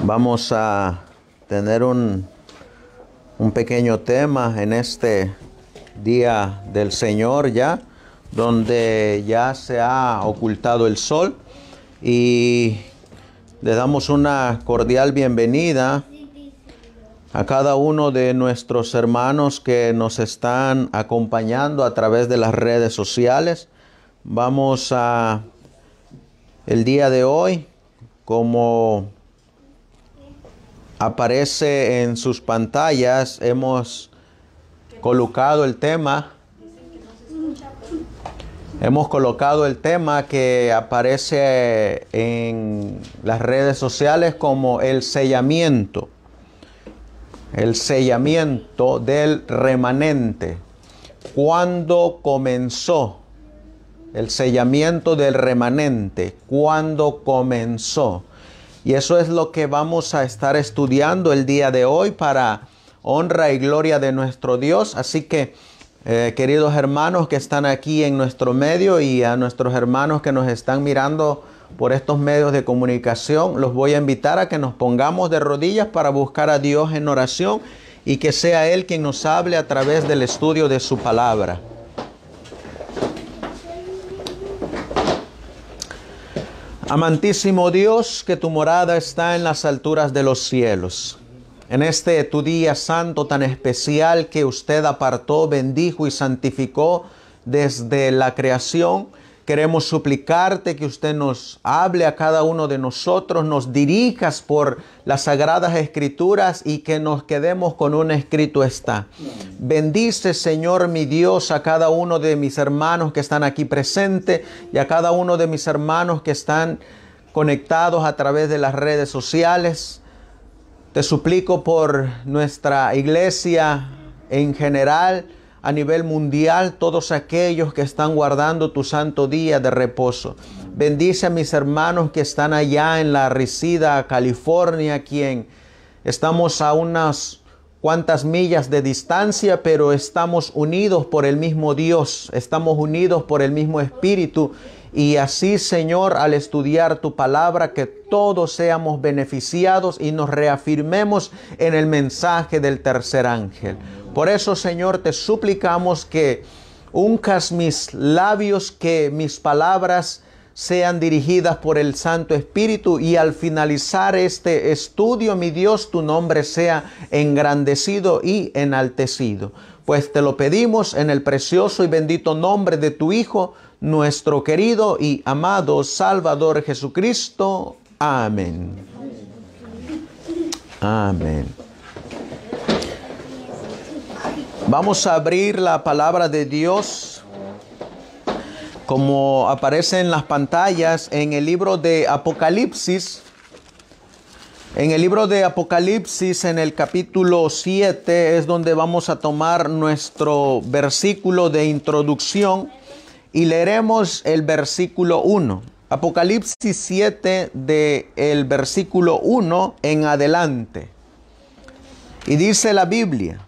Vamos a tener un pequeño tema en este día del Señor ya, donde ya se ha ocultado el sol, y le damos una cordial bienvenida a cada uno de nuestros hermanos que nos están acompañando a través de las redes sociales. Vamos a el día de hoy, como aparece en sus pantallas, hemos colocado el tema que aparece en las redes sociales como el sellamiento del remanente. ¿Cuándo comenzó? El sellamiento del remanente, ¿cuándo comenzó? Y eso es lo que vamos a estar estudiando el día de hoy para honra y gloria de nuestro Dios. Así que, queridos hermanos que están aquí en nuestro medio y a nuestros hermanos que nos están mirando por estos medios de comunicación, los voy a invitar a que nos pongamos de rodillas para buscar a Dios en oración y que sea Él quien nos hable a través del estudio de su palabra. Amantísimo Dios, que tu morada está en las alturas de los cielos. En este tu día santo tan especial que usted apartó, bendijo y santificó desde la creación, queremos suplicarte que usted nos hable a cada uno de nosotros, nos dirijas por las sagradas escrituras y que nos quedemos con un escrito está. Bendice, Señor mi Dios, a cada uno de mis hermanos que están aquí presentes y a cada uno de mis hermanos que están conectados a través de las redes sociales. Te suplico por nuestra iglesia en general, a nivel mundial, todos aquellos que están guardando tu santo día de reposo. Bendice a mis hermanos que están allá en la Reseda, California, quien estamos a unas cuantas millas de distancia, pero estamos unidos por el mismo Dios, estamos unidos por el mismo Espíritu. Y así, Señor, al estudiar tu palabra, que todos seamos beneficiados y nos reafirmemos en el mensaje del tercer ángel. Por eso, Señor, te suplicamos que uncas mis labios, que mis palabras sean dirigidas por el Santo Espíritu, y al finalizar este estudio, mi Dios, tu nombre sea engrandecido y enaltecido. Pues te lo pedimos en el precioso y bendito nombre de tu Hijo, nuestro querido y amado Salvador Jesucristo. Amén. Amén. Vamos a abrir la palabra de Dios, como aparece en las pantallas, en el libro de Apocalipsis. En el libro de Apocalipsis, en el capítulo 7, es donde vamos a tomar nuestro versículo de introducción y leeremos el versículo 1. Apocalipsis 7, del versículo 1 en adelante. Y dice la Biblia.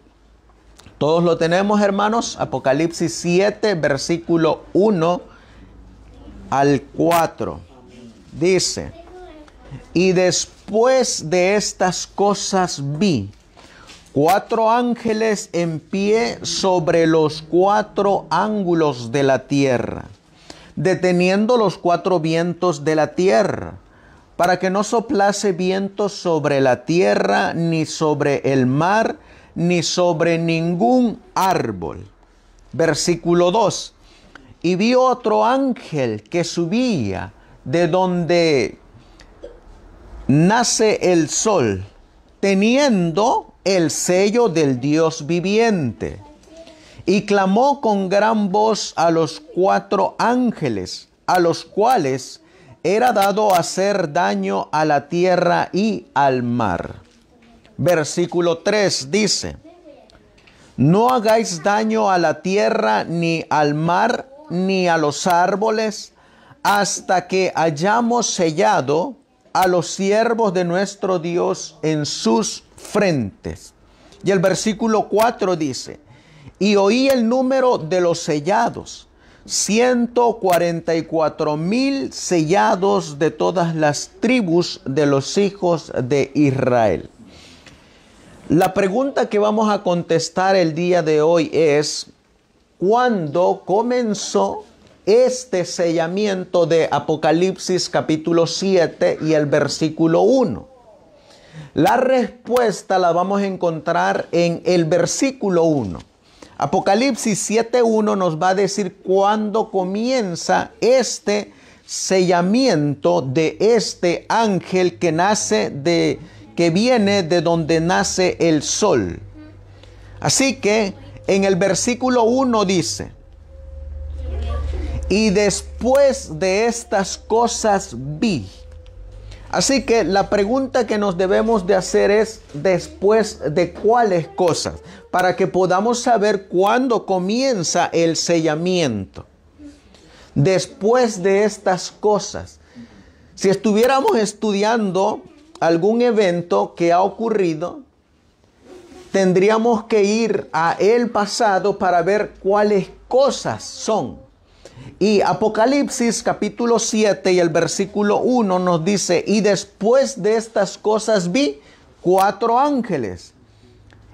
Todos lo tenemos, hermanos. Apocalipsis 7, versículo 1 al 4. Dice: y después de estas cosas vi 4 ángeles en pie sobre los 4 ángulos de la tierra, deteniendo los 4 vientos de la tierra, para que no soplase viento sobre la tierra, ni sobre el mar, ni sobre ningún árbol. Versículo 2. Y vi otro ángel que subía de donde nace el sol, teniendo el sello del Dios viviente. Y clamó con gran voz a los 4 ángeles, a los cuales era dado hacer daño a la tierra y al mar. Versículo 3 dice: no hagáis daño a la tierra, ni al mar, ni a los árboles, hasta que hayamos sellado a los siervos de nuestro Dios en sus frentes. Y el versículo 4 dice: y oí el número de los sellados, 144,000 sellados de todas las tribus de los hijos de Israel. La pregunta que vamos a contestar el día de hoy es: ¿cuándo comenzó este sellamiento de Apocalipsis capítulo 7 y el versículo 1? La respuesta la vamos a encontrar en el versículo 1. Apocalipsis 7:1 nos va a decir cuándo comienza este sellamiento de este ángel que viene de donde nace el sol. Así que en el versículo 1 dice: y después de estas cosas vi. Así que la pregunta que nos debemos de hacer es: ¿después de cuáles cosas? Para que podamos saber cuándo comienza el sellamiento. Después de estas cosas. Si estuviéramos estudiando algún evento que ha ocurrido, tendríamos que ir a el pasado para ver cuáles cosas son. Y Apocalipsis capítulo 7 y el versículo 1 nos dice: y después de estas cosas vi 4 ángeles.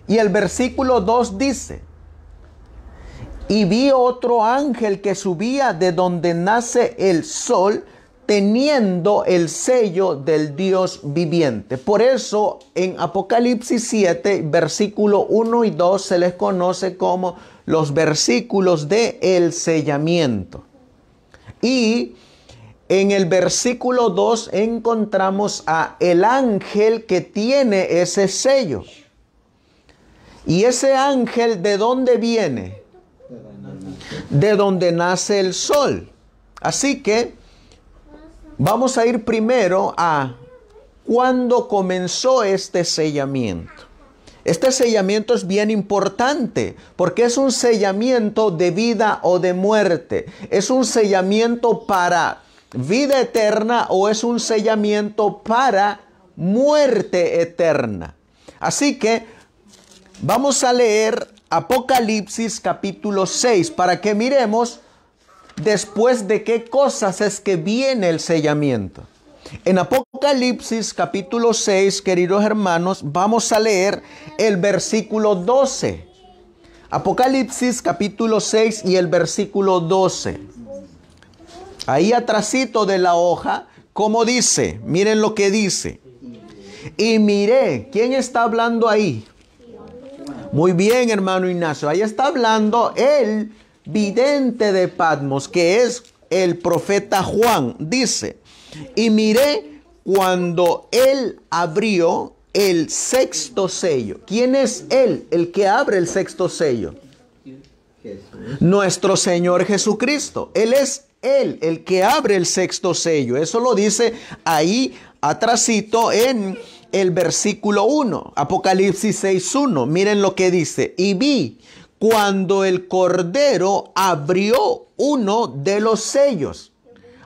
Y el versículo 2 dice: y vi otro ángel que subía de donde nace el sol, teniendo el sello del Dios viviente. Por eso en Apocalipsis 7, versículo 1 y 2 se les conoce como los versículos de el sellamiento. Y en el versículo 2 encontramos a el ángel que tiene ese sello. Y ese ángel, ¿de dónde viene? De donde nace el sol. Así que vamos a ir primero a cuándo comenzó este sellamiento. Este sellamiento es bien importante porque es un sellamiento de vida o de muerte. ¿Es un sellamiento para vida eterna o es un sellamiento para muerte eterna? Así que vamos a leer Apocalipsis capítulo 6 para que miremos después de qué cosas es que viene el sellamiento. En Apocalipsis capítulo 6, queridos hermanos, vamos a leer el versículo 12. Apocalipsis capítulo 6 y el versículo 12. Ahí atrásito de la hoja, ¿cómo dice? Miren lo que dice. Y miré, ¿quién está hablando ahí? Muy bien, hermano Ignacio. Ahí está hablando el vidente de Patmos, que es el profeta Juan. Dice: y miré cuando él abrió el sexto sello. ¿Quién es él? El que abre el sexto sello. Nuestro Señor Jesucristo. Él es el que abre el sexto sello. Eso lo dice ahí atrásito en el versículo 1. Apocalipsis 6:1. Miren lo que dice. Y vi cuando el Cordero abrió uno de los sellos.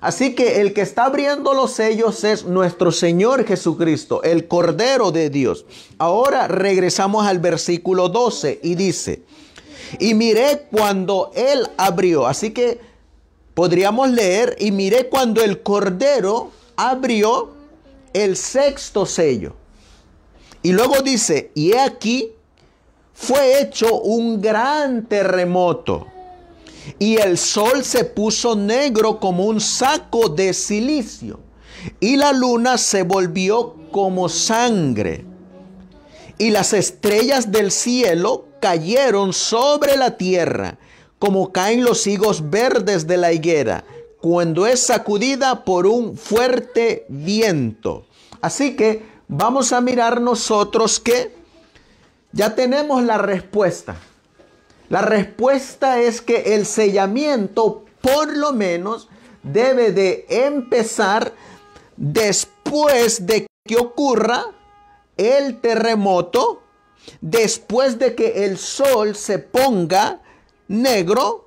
Así que el que está abriendo los sellos es nuestro Señor Jesucristo, el Cordero de Dios. Ahora regresamos al versículo 12 y dice: y miré cuando él abrió. Así que podríamos leer: y miré cuando el Cordero abrió el sexto sello. Y luego dice: y he aquí, fue hecho un gran terremoto. Y el sol se puso negro como un saco de cilicio, y la luna se volvió como sangre, y las estrellas del cielo cayeron sobre la tierra, como caen los higos verdes de la higuera, cuando es sacudida por un fuerte viento. Así que vamos a mirar nosotros que ya tenemos la respuesta. La respuesta es que el sellamiento por lo menos debe de empezar después de que ocurra el terremoto, después de que el sol se ponga negro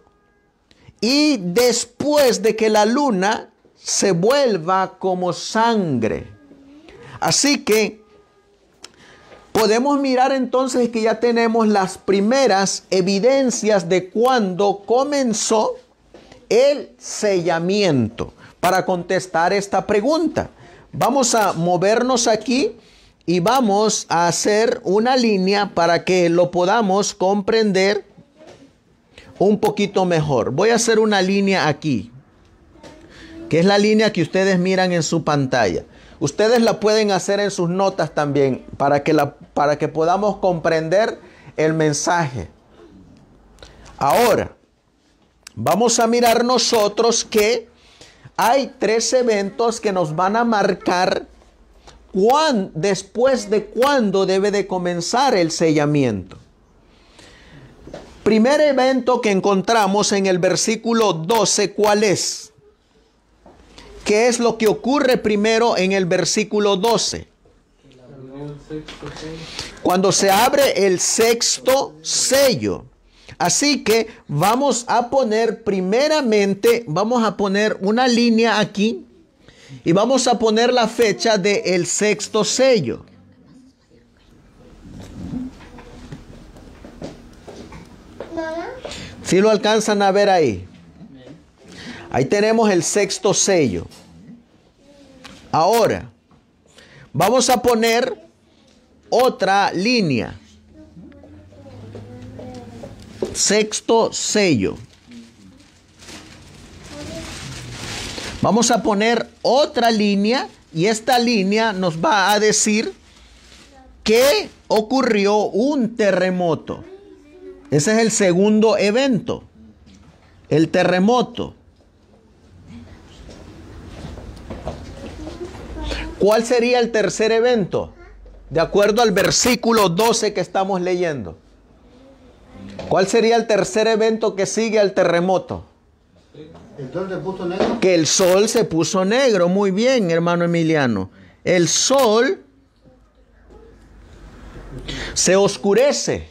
y después de que la luna se vuelva como sangre. Así que podemos mirar entonces que ya tenemos las primeras evidencias de cuándo comenzó el sellamiento para contestar esta pregunta. Vamos a movernos aquí y vamos a hacer una línea para que lo podamos comprender un poquito mejor. Voy a hacer una línea aquí, que es la línea que ustedes miran en su pantalla. Ustedes la pueden hacer en sus notas también para que podamos comprender el mensaje. Ahora, vamos a mirar nosotros que hay 3 eventos que nos van a marcar después de cuándo debe de comenzar el sellamiento. Primer evento que encontramos en el versículo 12, ¿cuál es? ¿Qué es lo que ocurre primero en el versículo 12? Cuando se abre el sexto sello. Así que vamos a poner primeramente, vamos a poner una línea aquí y vamos a poner la fecha del sexto sello. ¿Sí lo alcanzan a ver ahí? Ahí tenemos el sexto sello. Ahora, vamos a poner otra línea. Sexto sello. Vamos a poner otra línea y esta línea nos va a decir que ocurrió un terremoto. Ese es el segundo evento, el terremoto. ¿Cuál sería el tercer evento? De acuerdo al versículo 12 que estamos leyendo. ¿Cuál sería el tercer evento que sigue al terremoto? ¿El sol se puso negro? Que el sol se puso negro. Muy bien, hermano Emiliano. El sol se oscurece.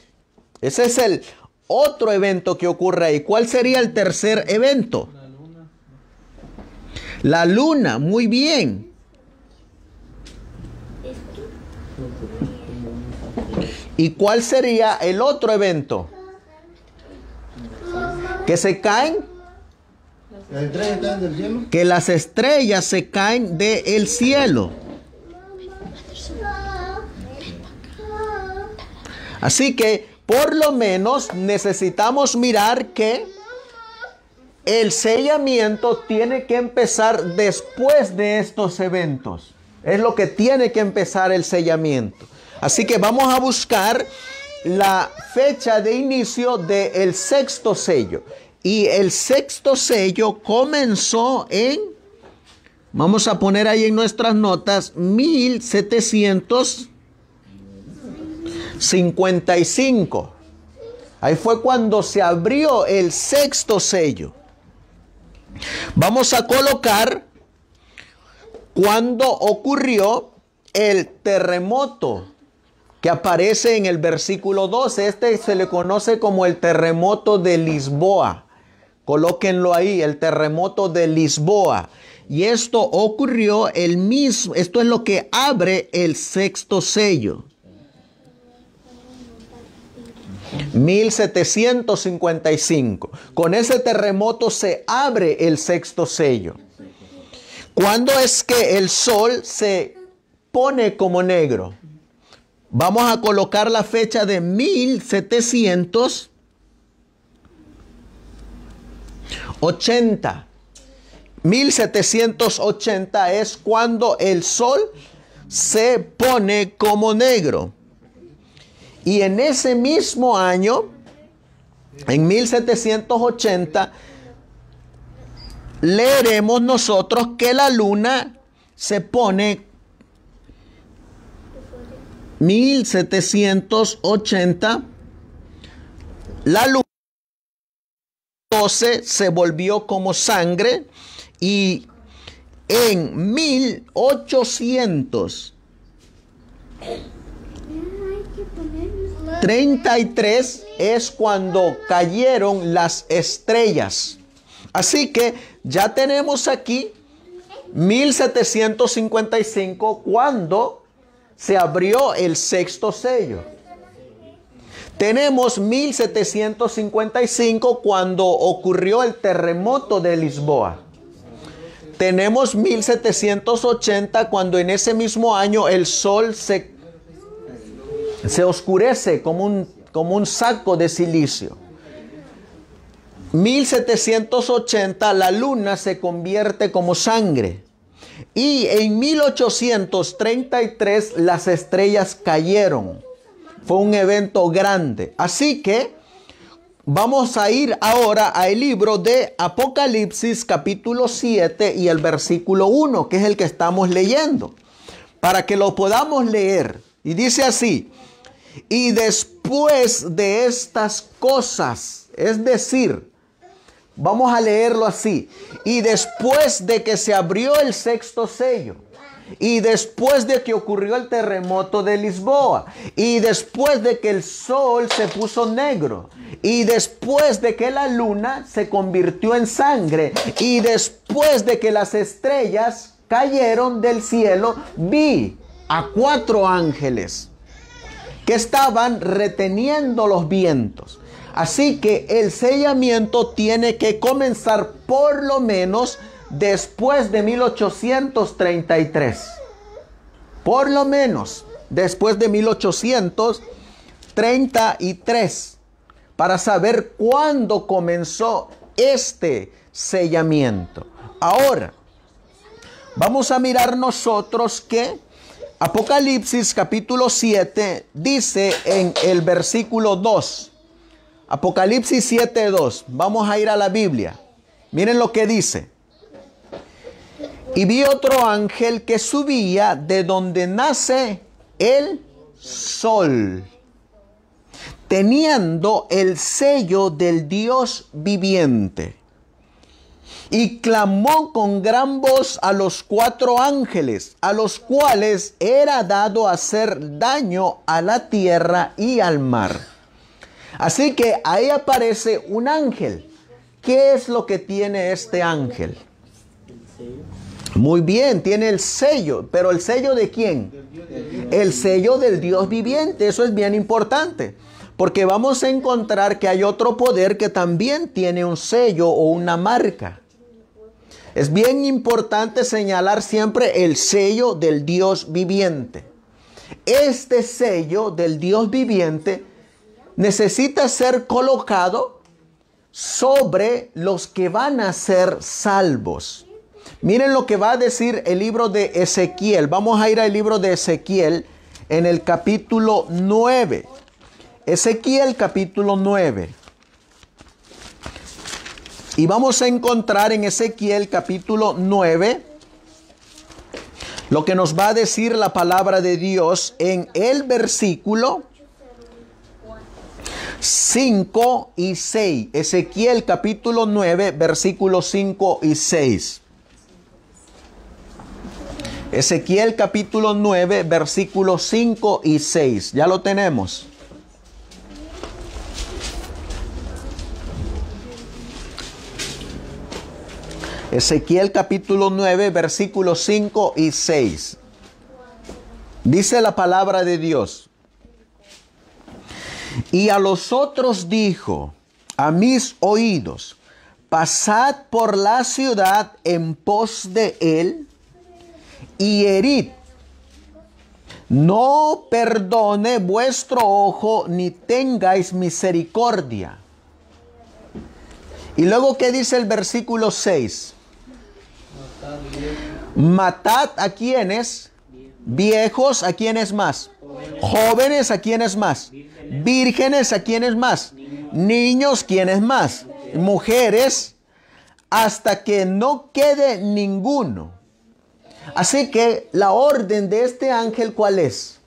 Ese es el otro evento que ocurre ahí. ¿Cuál sería el tercer evento? La luna. La luna, muy bien. ¿Y cuál sería el otro evento? Que se caen. ¿Las estrellas caen del cielo? Que las estrellas se caen del cielo. Así que por lo menos necesitamos mirar que el sellamiento tiene que empezar después de estos eventos. Es lo que tiene que empezar el sellamiento. Así que vamos a buscar la fecha de inicio del sexto sello. Y el sexto sello comenzó en, vamos a poner ahí en nuestras notas, 1755. Ahí fue cuando se abrió el sexto sello. Vamos a colocar cuando ocurrió el terremoto que aparece en el versículo 12. Este se le conoce como el terremoto de Lisboa. Colóquenlo ahí, el terremoto de Lisboa. Y esto ocurrió esto es lo que abre el sexto sello. 1755. Con ese terremoto se abre el sexto sello. ¿Cuándo es que el sol se pone como negro? Vamos a colocar la fecha de 1780. 1780 es cuando el sol se pone como negro. Y en ese mismo año, en 1780, leeremos nosotros que la luna se pone 1780, la luna 12 se volvió como sangre y en 1833 es cuando cayeron las estrellas. Así que ya tenemos aquí 1755 cuando se abrió el sexto sello. Tenemos 1755 cuando ocurrió el terremoto de Lisboa. Tenemos 1780 cuando en ese mismo año el sol se oscurece como un saco de silicio. 1780 la luna se convierte como sangre. Y en 1833 las estrellas cayeron. Fue un evento grande. Así que vamos a ir ahora al libro de Apocalipsis capítulo 7 y el versículo 1, que es el que estamos leyendo, para que lo podamos leer. Y dice así: y después de estas cosas, es decir, vamos a leerlo así, y después de que se abrió el sexto sello, y después de que ocurrió el terremoto de Lisboa, y después de que el sol se puso negro, y después de que la luna se convirtió en sangre, y después de que las estrellas cayeron del cielo, vi a 4 ángeles que estaban reteniendo los vientos. Así que el sellamiento tiene que comenzar por lo menos después de 1833. Por lo menos después de 1833. Para saber cuándo comenzó este sellamiento. Ahora, vamos a mirar nosotros que Apocalipsis capítulo 7 dice en el versículo 2. Apocalipsis 7:2. Vamos a ir a la Biblia. Miren lo que dice. Y vi otro ángel que subía de donde nace el sol, teniendo el sello del Dios viviente. Y clamó con gran voz a los 4 ángeles, a los cuales era dado hacer daño a la tierra y al mar. Así que ahí aparece un ángel. ¿Qué es lo que tiene este ángel? Muy bien, tiene el sello. ¿Pero el sello de quién? El sello del Dios viviente. Eso es bien importante. Porque vamos a encontrar que hay otro poder que también tiene un sello o una marca. Es bien importante señalar siempre el sello del Dios viviente. Este sello del Dios viviente necesita ser colocado sobre los que van a ser salvos. Miren lo que va a decir el libro de Ezequiel. Vamos a ir al libro de Ezequiel en el capítulo 9. Ezequiel capítulo 9. Y vamos a encontrar en Ezequiel capítulo 9 lo que nos va a decir la palabra de Dios en el versículo 5 y 6. Ezequiel capítulo 9, versículos 5 y 6. Ezequiel capítulo 9, versículos 5 y 6. Ya lo tenemos. Ezequiel capítulo 9, versículos 5 y 6. Dice la palabra de Dios. Y a los otros dijo, a mis oídos, pasad por la ciudad en pos de él y herid. No perdone vuestro ojo ni tengáis misericordia. Y luego, ¿qué dice el versículo 6? Matad a quienes, viejos, a quienes más, jóvenes, a quienes más, vírgenes, a quienes más, niños, quienes más, mujeres, hasta que no quede ninguno. Así que la orden de este ángel, ¿cuál es?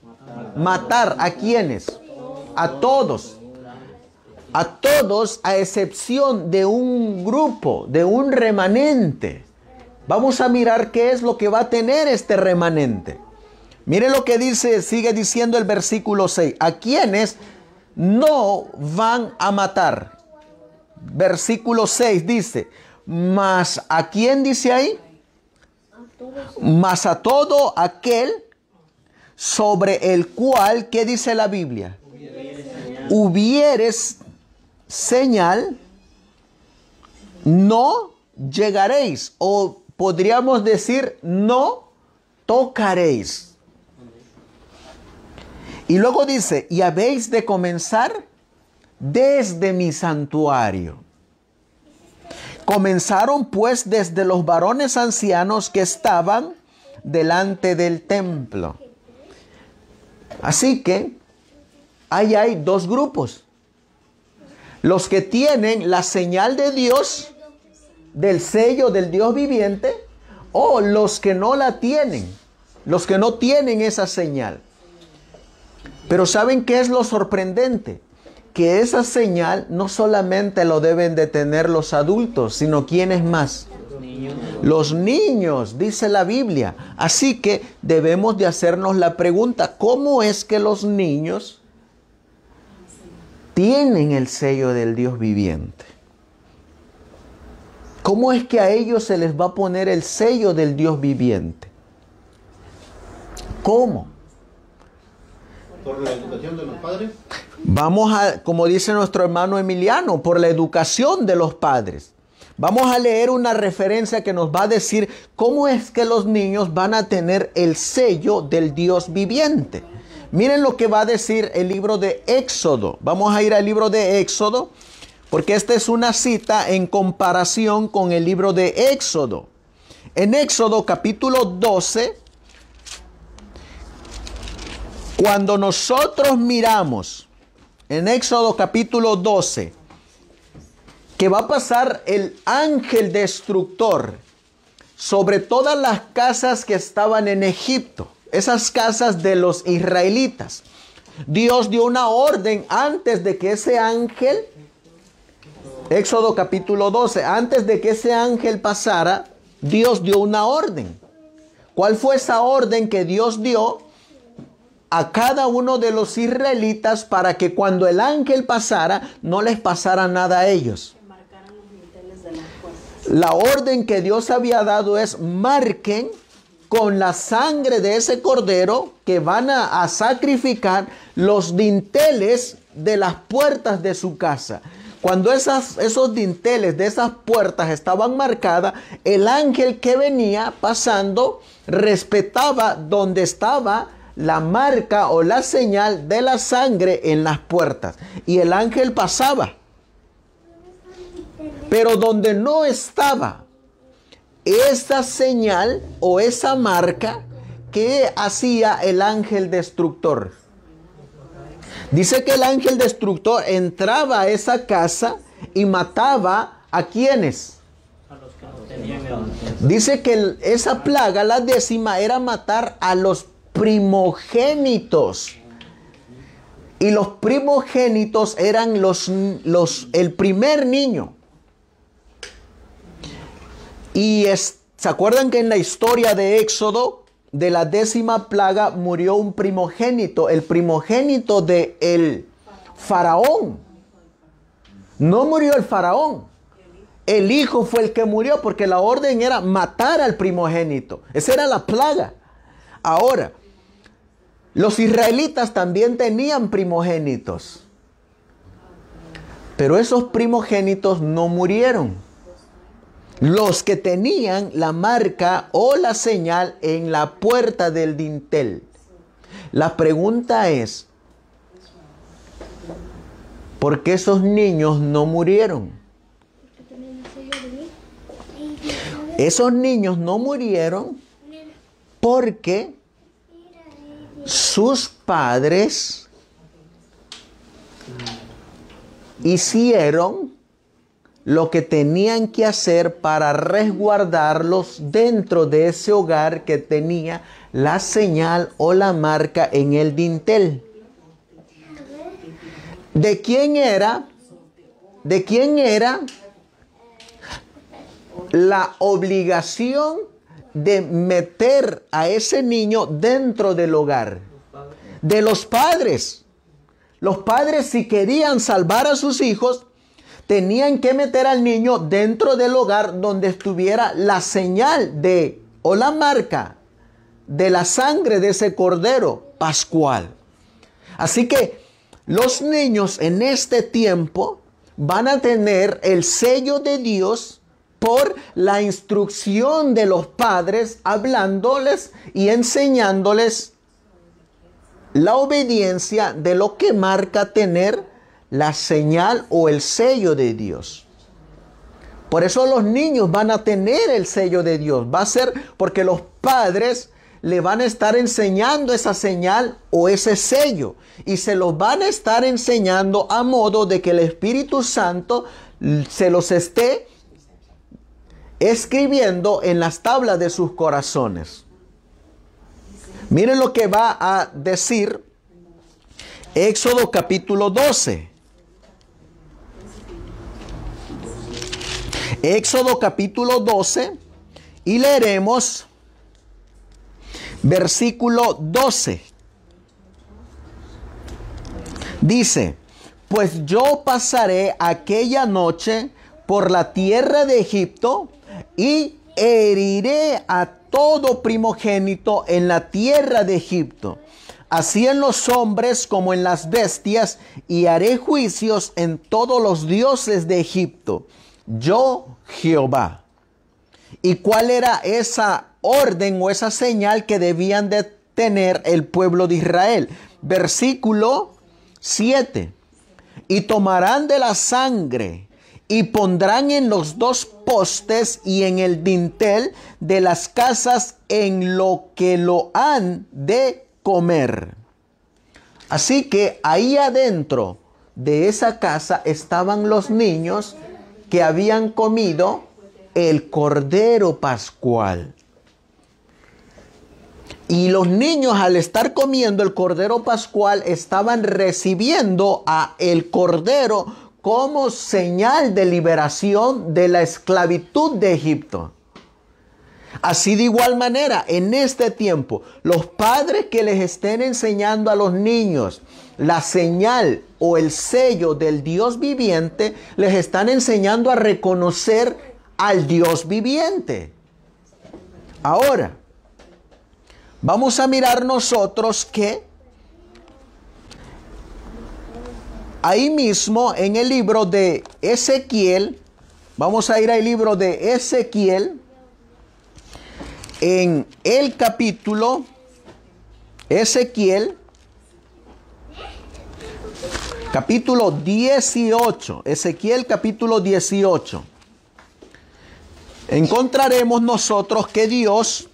Matar a quienes, a todos a excepción de un grupo, de un remanente. Vamos a mirar qué es lo que va a tener este remanente. Mire lo que dice, sigue diciendo el versículo 6. A quienes no van a matar. Versículo 6 dice, mas ¿a quién dice ahí? Mas a todo aquel sobre el cual, ¿qué dice la Biblia? hubieres señal, no llegaréis. O podríamos decir, no tocaréis. Y luego dice, y habéis de comenzar desde mi santuario. Comenzaron pues desde los varones ancianos que estaban delante del templo. Así que ahí hay dos grupos. Los que tienen la señal de Dios, del sello del Dios viviente, o los que no la tienen, los que no tienen esa señal. Pero ¿saben qué es lo sorprendente? Que esa señal no solamente lo deben de tener los adultos, sino ¿quiénes más? Los niños, dice la Biblia. Así que debemos de hacernos la pregunta, ¿cómo es que los niños tienen el sello del Dios viviente? ¿Cómo es que a ellos se les va a poner el sello del Dios viviente? ¿Cómo? ¿Por la educación de los padres? Vamos a, como dice nuestro hermano Emiliano, por la educación de los padres. Vamos a leer una referencia que nos va a decir cómo es que los niños van a tener el sello del Dios viviente. Miren lo que va a decir el libro de Éxodo. Vamos a ir al libro de Éxodo, porque esta es una cita en comparación con el libro de Éxodo. En Éxodo capítulo 12, cuando nosotros miramos en Éxodo capítulo 12, que va a pasar el ángel destructor sobre todas las casas que estaban en Egipto, esas casas de los israelitas. Dios dio una orden antes de que ese ángel, Éxodo capítulo 12, antes de que ese ángel pasara, Dios dio una orden. ¿Cuál fue esa orden que Dios dio a cada uno de los israelitas para que cuando el ángel pasara, no les pasara nada a ellos? La orden que Dios había dado es: marquen con la sangre de ese cordero que van a sacrificar los dinteles de las puertas de su casa. Cuando esos dinteles de esas puertas estaban marcadas, el ángel que venía pasando respetaba donde estaba la marca o la señal de la sangre en las puertas. Y el ángel pasaba. Pero donde no estaba esa señal o esa marca, ¿qué hacía el ángel destructor? Dice que el ángel destructor entraba a esa casa y mataba ¿a quiénes? Dice que esa plaga, la 10ª, era matar a los primogénitos. Y los primogénitos eran el primer niño. Y ¿se acuerdan que en la historia de Éxodo, de la 10ª plaga, murió un primogénito? El primogénito de el faraón. No murió el faraón. El hijo fue el que murió, porque la orden era matar al primogénito. Esa era la plaga. Ahora, los israelitas también tenían primogénitos. Pero esos primogénitos no murieron. Los que tenían la marca o la señal en la puerta del dintel. La pregunta es, ¿por qué esos niños no murieron? Esos niños no murieron porque sus padres hicieron lo que tenían que hacer para resguardarlos dentro de ese hogar que tenía la señal o la marca en el dintel. ¿De quién era? ¿De quién era la obligación de meter a ese niño dentro del hogar? De los padres. Los padres, si querían salvar a sus hijos, tenían que meter al niño dentro del hogar donde estuviera la señal de o la marca de la sangre de ese cordero pascual. Así que Los niños en este tiempo van a tener el sello de Dios por la instrucción de los padres, hablándoles y enseñándoles la obediencia de lo que marca tener la señal o el sello de Dios. Por eso los niños van a tener el sello de Dios. Va a ser porque los padres le van a estar enseñando esa señal o ese sello. Y se los van a estar enseñando a modo de que el Espíritu Santo se los esté escribiendo en las tablas de sus corazones. Miren lo que va a decir Éxodo capítulo 12. Éxodo capítulo 12 y leeremos versículo 12. Dice, pues yo pasaré aquella noche por la tierra de Egipto y heriré a todo primogénito en la tierra de Egipto, así en los hombres como en las bestias, y haré juicios en todos los dioses de Egipto. Yo, Jehová. ¿Y cuál era esa orden o esa señal que debían de tener el pueblo de Israel? Versículo 7. Y tomarán de la sangre y pondrán en los dos postes y en el dintel de las casas en lo que lo han de comer. Así que ahí adentro de esa casa estaban los niños que habían comido el cordero pascual. Y los niños, al estar comiendo el cordero pascual, estaban recibiendo a el cordero como señal de liberación de la esclavitud de Egipto. Así de igual manera, en este tiempo, los padres que les estén enseñando a los niños la señal o el sello del Dios viviente, les están enseñando a reconocer al Dios viviente. Ahora, vamos a mirar nosotros que ahí mismo en el libro de Ezequiel, vamos a ir al libro de Ezequiel, en el capítulo Ezequiel, capítulo 18, Ezequiel capítulo 18. Encontraremos nosotros que Dios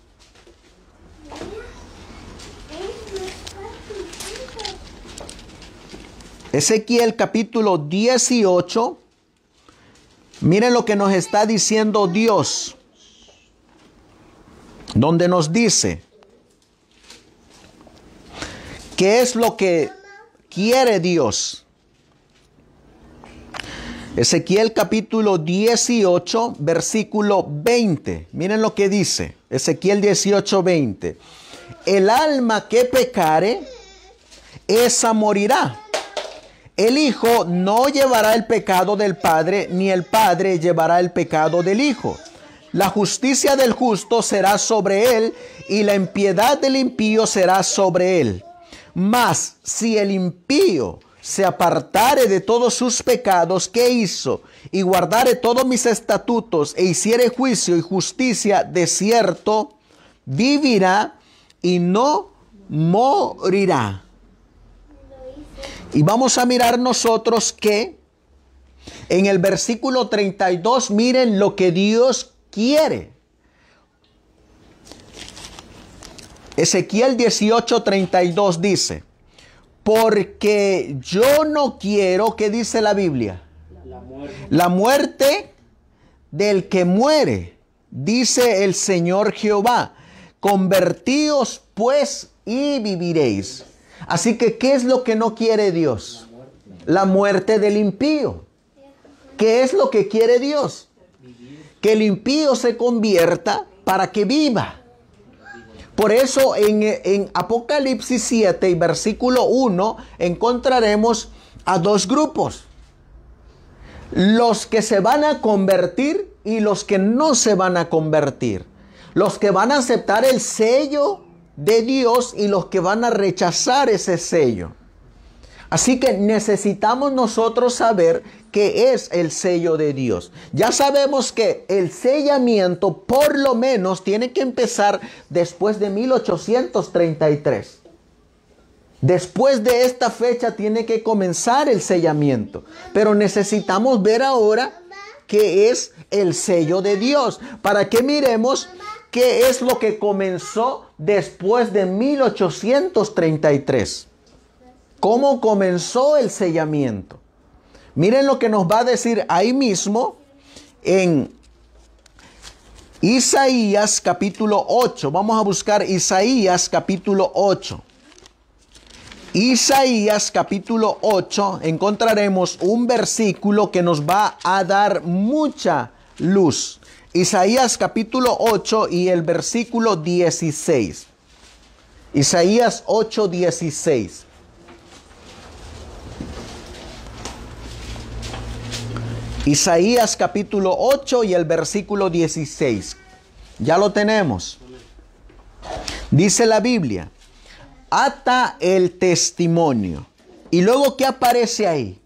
Ezequiel capítulo 18, miren lo que nos está diciendo Dios, donde nos dice qué es lo que quiere Dios. Ezequiel capítulo 18, versículo 20. Miren lo que dice. Ezequiel 18, 20. El alma que pecare, esa morirá. El hijo no llevará el pecado del padre, ni el padre llevará el pecado del hijo. La justicia del justo será sobre él, y la impiedad del impío será sobre él. Mas si el impío se apartare de todos sus pecados que hizo, y guardare todos mis estatutos, e hiciere juicio y justicia, de cierto vivirá y no morirá. Y vamos a mirar nosotros que en el versículo 32, miren lo que Dios quiere. Ezequiel 18:32 dice, porque yo no quiero, ¿qué dice la Biblia? La muerte del que muere, dice el Señor Jehová. Convertíos pues y viviréis. Así que, ¿qué es lo que no quiere Dios? La muerte del impío. ¿Qué es lo que quiere Dios? Que el impío se convierta para que viva. Por eso en Apocalipsis 7 y versículo 1 encontraremos a dos grupos. Los que se van a convertir y los que no se van a convertir. Los que van a aceptar el sello de Dios y los que van a rechazar ese sello. Así que necesitamos nosotros saber qué es el sello de Dios. Ya sabemos que el sellamiento por lo menos tiene que empezar después de 1833. Después de esta fecha tiene que comenzar el sellamiento. Pero necesitamos ver ahora qué es el sello de Dios, para que miremos qué es lo que comenzó después de 1833. ¿Cómo comenzó el sellamiento? Miren lo que nos va a decir ahí mismo en Isaías capítulo 8. Vamos a buscar Isaías capítulo 8. Isaías capítulo 8, encontraremos un versículo que nos va a dar mucha luz. Isaías capítulo 8 y el versículo 16. Isaías 8, 16. Isaías capítulo 8 y el versículo 16. Ya lo tenemos. Dice la Biblia: ata el testimonio. Y luego, ¿qué aparece ahí?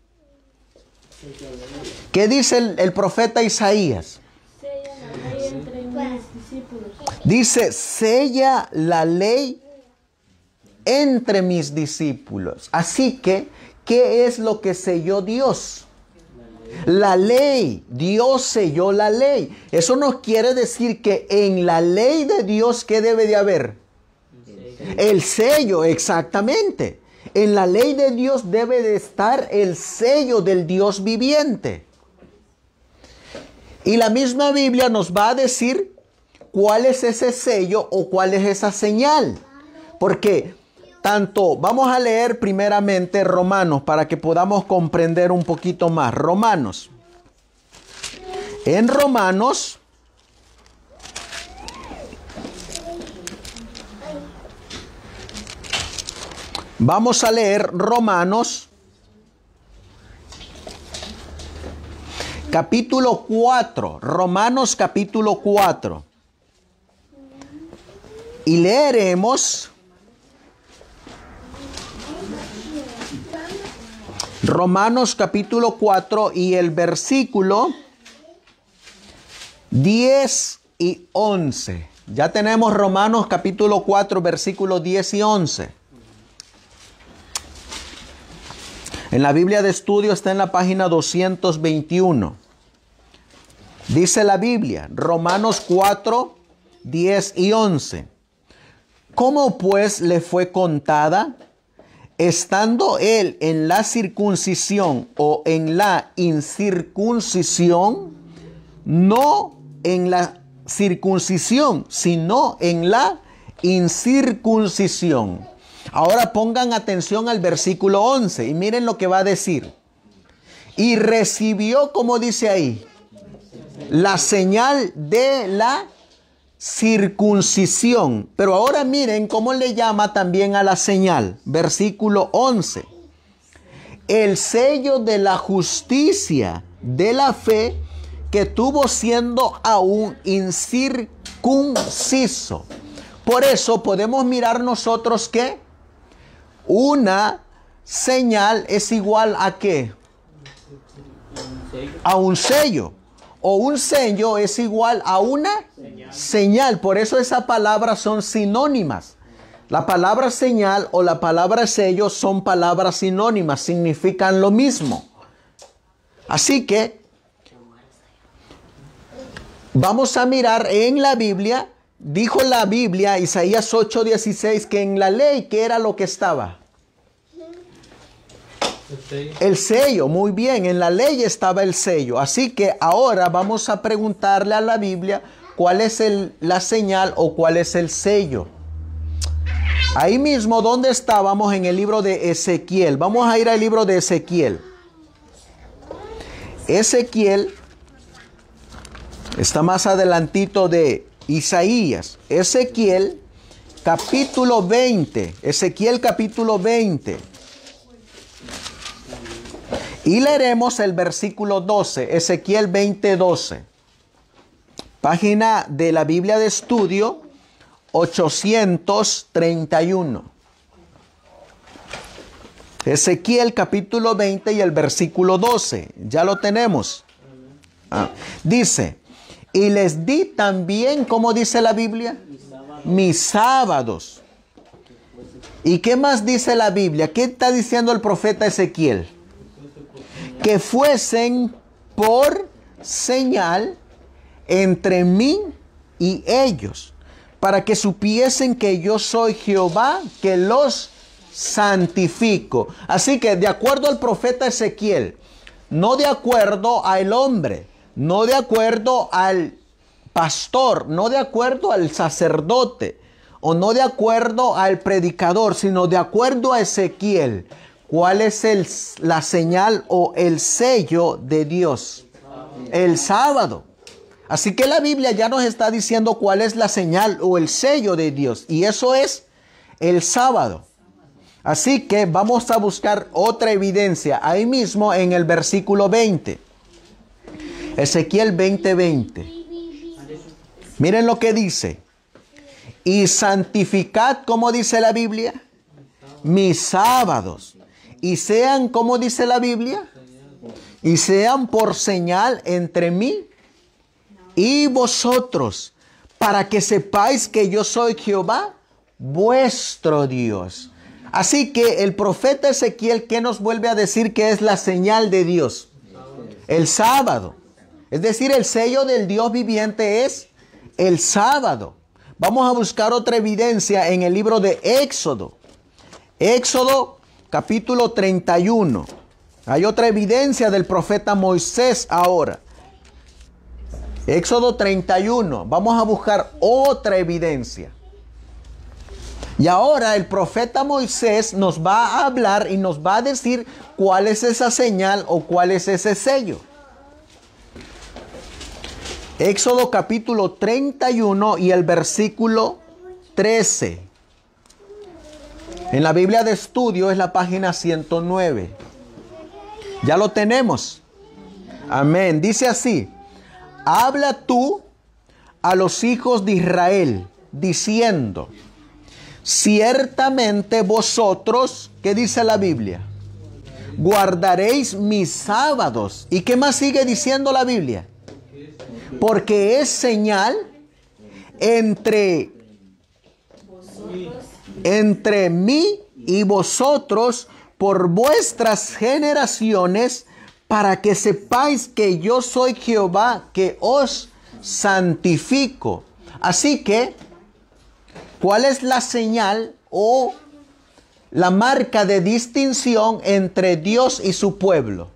¿Qué dice el profeta Isaías? Dice, sella la ley entre mis discípulos. Así que, ¿qué es lo que selló Dios? La ley. Dios selló la ley. Eso nos quiere decir que en la ley de Dios, ¿qué debe de haber? El sello, exactamente. En la ley de Dios debe de estar el sello del Dios viviente. Y la misma Biblia nos va a decir cuál es ese sello o cuál es esa señal. Porque vamos a leer primeramente Romanos para que podamos comprender un poquito más. Romanos. En Romanos, vamos a leer Romanos capítulo 4. Romanos capítulo 4. Y leeremos Romanos capítulo 4 y el versículo 10 y 11. Ya tenemos Romanos capítulo 4, versículos 10 y 11. En la Biblia de estudio está en la página 221. Dice la Biblia, Romanos 4, 10 y 11. ¿Cómo pues le fue contada? Estando él en la circuncisión o en la incircuncisión, no en la circuncisión, sino en la incircuncisión. Ahora pongan atención al versículo 11 y miren lo que va a decir. Y recibió, como dice ahí, la señal de la circuncisión. Pero ahora miren cómo le llama también a la señal. Versículo 11. El sello de la justicia de la fe que tuvo siendo aún incircunciso. Por eso podemos mirar nosotros que una señal es igual a ¿qué? A un sello. O un sello es igual a una señal. Por eso esas palabras son sinónimas. La palabra señal o la palabra sello son palabras sinónimas. Significan lo mismo. Así que vamos a mirar en la Biblia. Dijo la Biblia, Isaías 8:16, que en la ley, ¿qué era lo que estaba? El sello, muy bien, en la ley estaba el sello. Así que ahora vamos a preguntarle a la Biblia cuál es la señal o cuál es el sello. Ahí mismo donde estábamos en el libro de Ezequiel. Vamos a ir al libro de Ezequiel. Ezequiel está más adelantito de Isaías. Ezequiel capítulo 20. Ezequiel capítulo 20. Y leeremos el versículo 12, Ezequiel 20, 12. Página de la Biblia de estudio 831. Ezequiel capítulo 20 y el versículo 12. Ya lo tenemos. Dice, y les di también, ¿cómo dice la Biblia? Mis sábados. ¿Y qué más dice la Biblia? ¿Qué está diciendo el profeta Ezequiel? Que fuesen por señal entre mí y ellos, para que supiesen que yo soy Jehová, que los santifico. Así que de acuerdo al profeta Ezequiel, no de acuerdo al hombre, no de acuerdo al pastor, no de acuerdo al sacerdote, o no de acuerdo al predicador, sino de acuerdo a Ezequiel, ¿cuál es la señal o el sello de Dios? El sábado. Así que la Biblia ya nos está diciendo cuál es la señal o el sello de Dios. Y eso es el sábado. Así que vamos a buscar otra evidencia. Ahí mismo en el versículo 20. Ezequiel 20:20. Miren lo que dice. Y santificad, ¿cómo dice la Biblia? Mis sábados. Y sean, ¿cómo dice la Biblia? Y sean por señal entre mí y vosotros, para que sepáis que yo soy Jehová, vuestro Dios. Así que el profeta Ezequiel, ¿qué nos vuelve a decir que es la señal de Dios? El sábado. Es decir, el sello del Dios viviente es el sábado. Vamos a buscar otra evidencia en el libro de Éxodo. Éxodo capítulo 31. Hay otra evidencia del profeta Moisés ahora. Éxodo 31. Vamos a buscar otra evidencia. Y ahora el profeta Moisés nos va a hablar y nos va a decir cuál es esa señal o cuál es ese sello. Éxodo capítulo 31 y el versículo 13. En la Biblia de estudio es la página 109. Ya lo tenemos. Amén. Dice así. Habla tú a los hijos de Israel, diciendo, ciertamente vosotros, ¿qué dice la Biblia? Guardaréis mis sábados. ¿Y qué más sigue diciendo la Biblia? Porque es señal entre mí y vosotros por vuestras generaciones, para que sepáis que yo soy Jehová, que os santifico. Así que, ¿cuál es la señal o la marca de distinción entre Dios y su pueblo?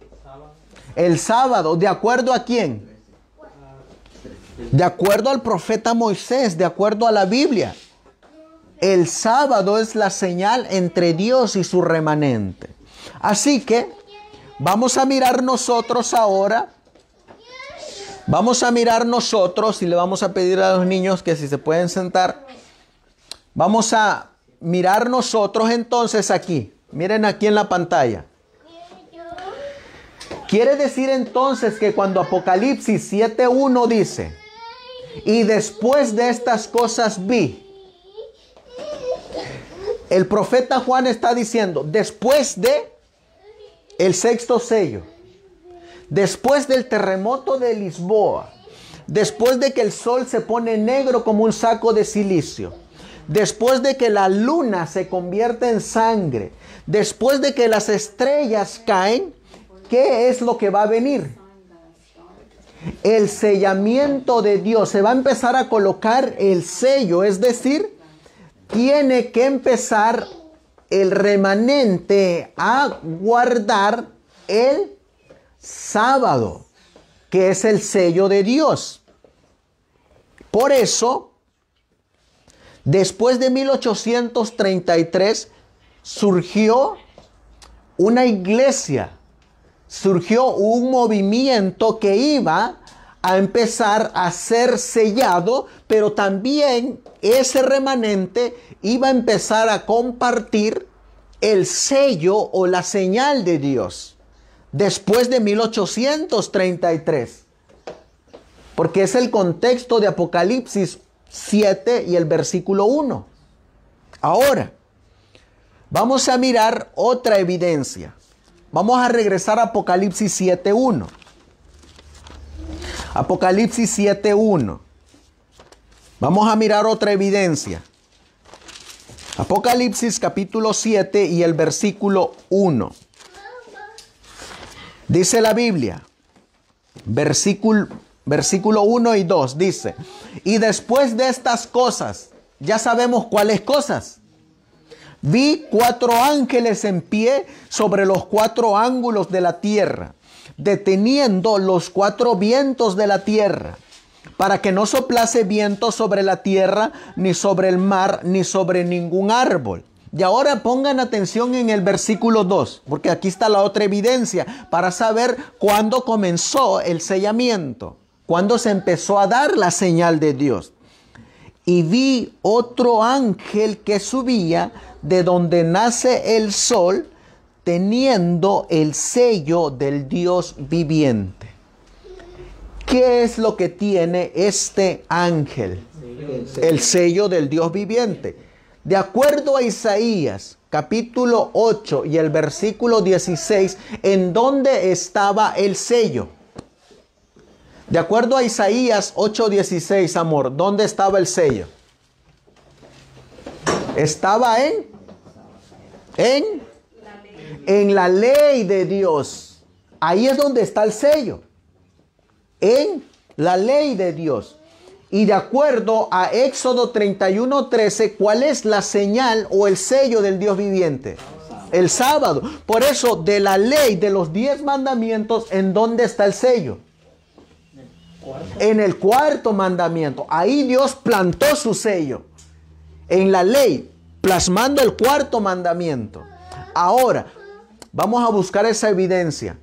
El sábado. ¿De acuerdo a quién? De acuerdo al profeta Moisés, de acuerdo a la Biblia. El sábado es la señal entre Dios y su remanente. Así que vamos a mirar nosotros ahora. Vamos a mirar nosotros y le vamos a pedir a los niños que si se pueden sentar. Vamos a mirar nosotros entonces aquí. Miren aquí en la pantalla. Quiere decir entonces que cuando Apocalipsis 7:1 dice, y después de estas cosas vi, el profeta Juan está diciendo, después de el sexto sello, después del terremoto de Lisboa, después de que el sol se pone negro como un saco de silicio, después de que la luna se convierte en sangre, después de que las estrellas caen, ¿qué es lo que va a venir? El sellamiento de Dios. Se va a empezar a colocar el sello, es decir, tiene que empezar el remanente a guardar el sábado, que es el sello de Dios. Por eso, después de 1833, surgió una iglesia, surgió un movimiento que iba a empezar a ser sellado, pero también ese remanente iba a empezar a compartir el sello o la señal de Dios después de 1833. Porque es el contexto de Apocalipsis 7 y el versículo 1. Ahora, Vamos a mirar otra evidencia. Vamos a regresar a Apocalipsis 7:1. Apocalipsis 7:1. Vamos a mirar otra evidencia. Apocalipsis capítulo 7 y el versículo 1. Dice la Biblia, versículo 1 y 2, dice: y después de estas cosas, ya sabemos cuáles cosas. Vi 4 ángeles en pie sobre los 4 ángulos de la tierra, deteniendo los 4 vientos de la tierra, para que no soplase viento sobre la tierra, ni sobre el mar, ni sobre ningún árbol. Y ahora pongan atención en el versículo 2, porque aquí está la otra evidencia para saber cuándo comenzó el sellamiento, cuándo se empezó a dar la señal de Dios. Y vi otro ángel que subía de donde nace el sol, teniendo el sello del Dios viviente. ¿Qué es lo que tiene este ángel? El sello del Dios viviente. De acuerdo a Isaías, capítulo 8 y el versículo 16, ¿en dónde estaba el sello? De acuerdo a Isaías 8:16, amor, ¿dónde estaba el sello? Estaba en la ley de Dios. Ahí es donde está el sello. En la ley de Dios. Y de acuerdo a Éxodo 31:13, ¿cuál es la señal o el sello del Dios viviente? El sábado. Por eso, de la ley de los 10 mandamientos, ¿en dónde está el sello? En el 4º mandamiento. Ahí Dios plantó su sello. En la ley, plasmando el 4º mandamiento. Ahora, vamos a buscar esa evidencia.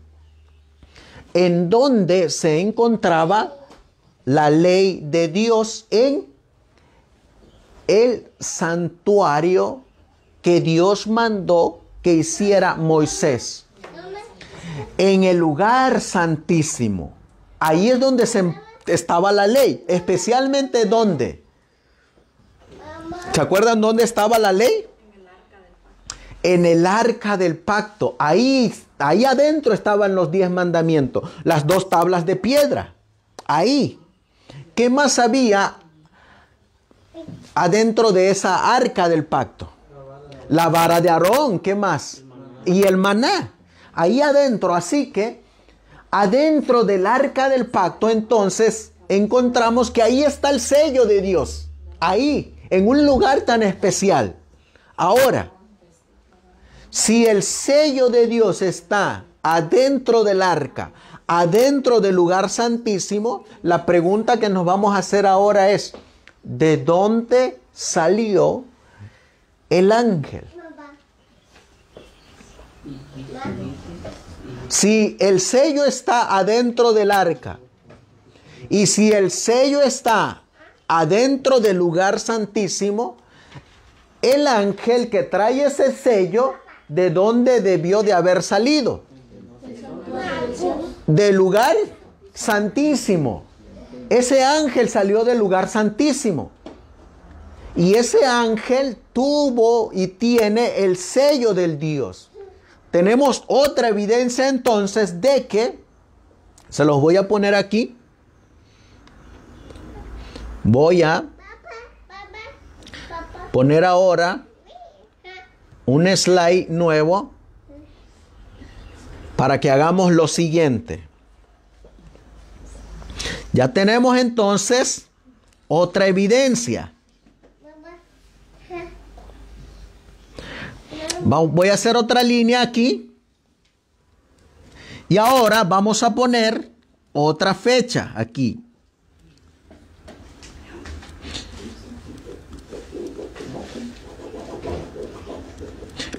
¿En dónde se encontraba la ley de Dios? En el santuario que Dios mandó que hiciera Moisés. En el lugar santísimo. Ahí es donde estaba la ley. Especialmente ¿dónde? ¿Se acuerdan dónde estaba la ley? En el arca del pacto. Ahí adentro estaban los 10 mandamientos. Las 2 tablas de piedra. Ahí. ¿Qué más había adentro de esa arca del pacto? La vara de Aarón. ¿Qué más? Y el maná. Ahí adentro. Así que adentro del arca del pacto, entonces, encontramos que ahí está el sello de Dios. Ahí, en un lugar tan especial. Ahora, si el sello de Dios está adentro del arca, adentro del lugar santísimo, la pregunta que nos vamos a hacer ahora es: ¿de dónde salió el ángel? Si el sello está adentro del arca y si el sello está adentro del lugar santísimo, el ángel que trae ese sello, ¿de dónde debió de haber salido? Del lugar santísimo. Ese ángel salió del lugar santísimo. Y ese ángel tuvo y tiene el sello del Dios. Tenemos otra evidencia entonces de que, se los voy a poner aquí. Voy a poner ahora un slide nuevo para que hagamos lo siguiente. Ya tenemos entonces otra evidencia. Voy a hacer otra línea aquí. Y ahora vamos a poner otra fecha aquí.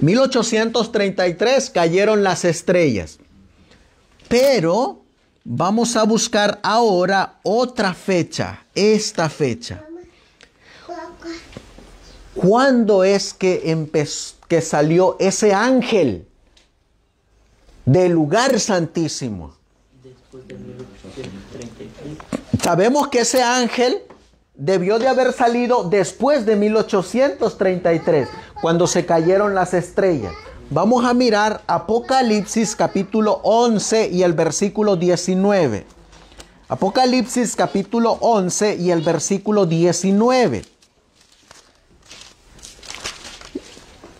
En 1833 cayeron las estrellas. Pero vamos a buscar ahora otra fecha. Esta fecha. ¿Cuándo es que salió ese ángel del lugar santísimo? Después de 1833. Sabemos que ese ángel debió de haber salido después de 1833. cuando se cayeron las estrellas. Vamos a mirar Apocalipsis capítulo 11 y el versículo 19. Apocalipsis capítulo 11 y el versículo 19.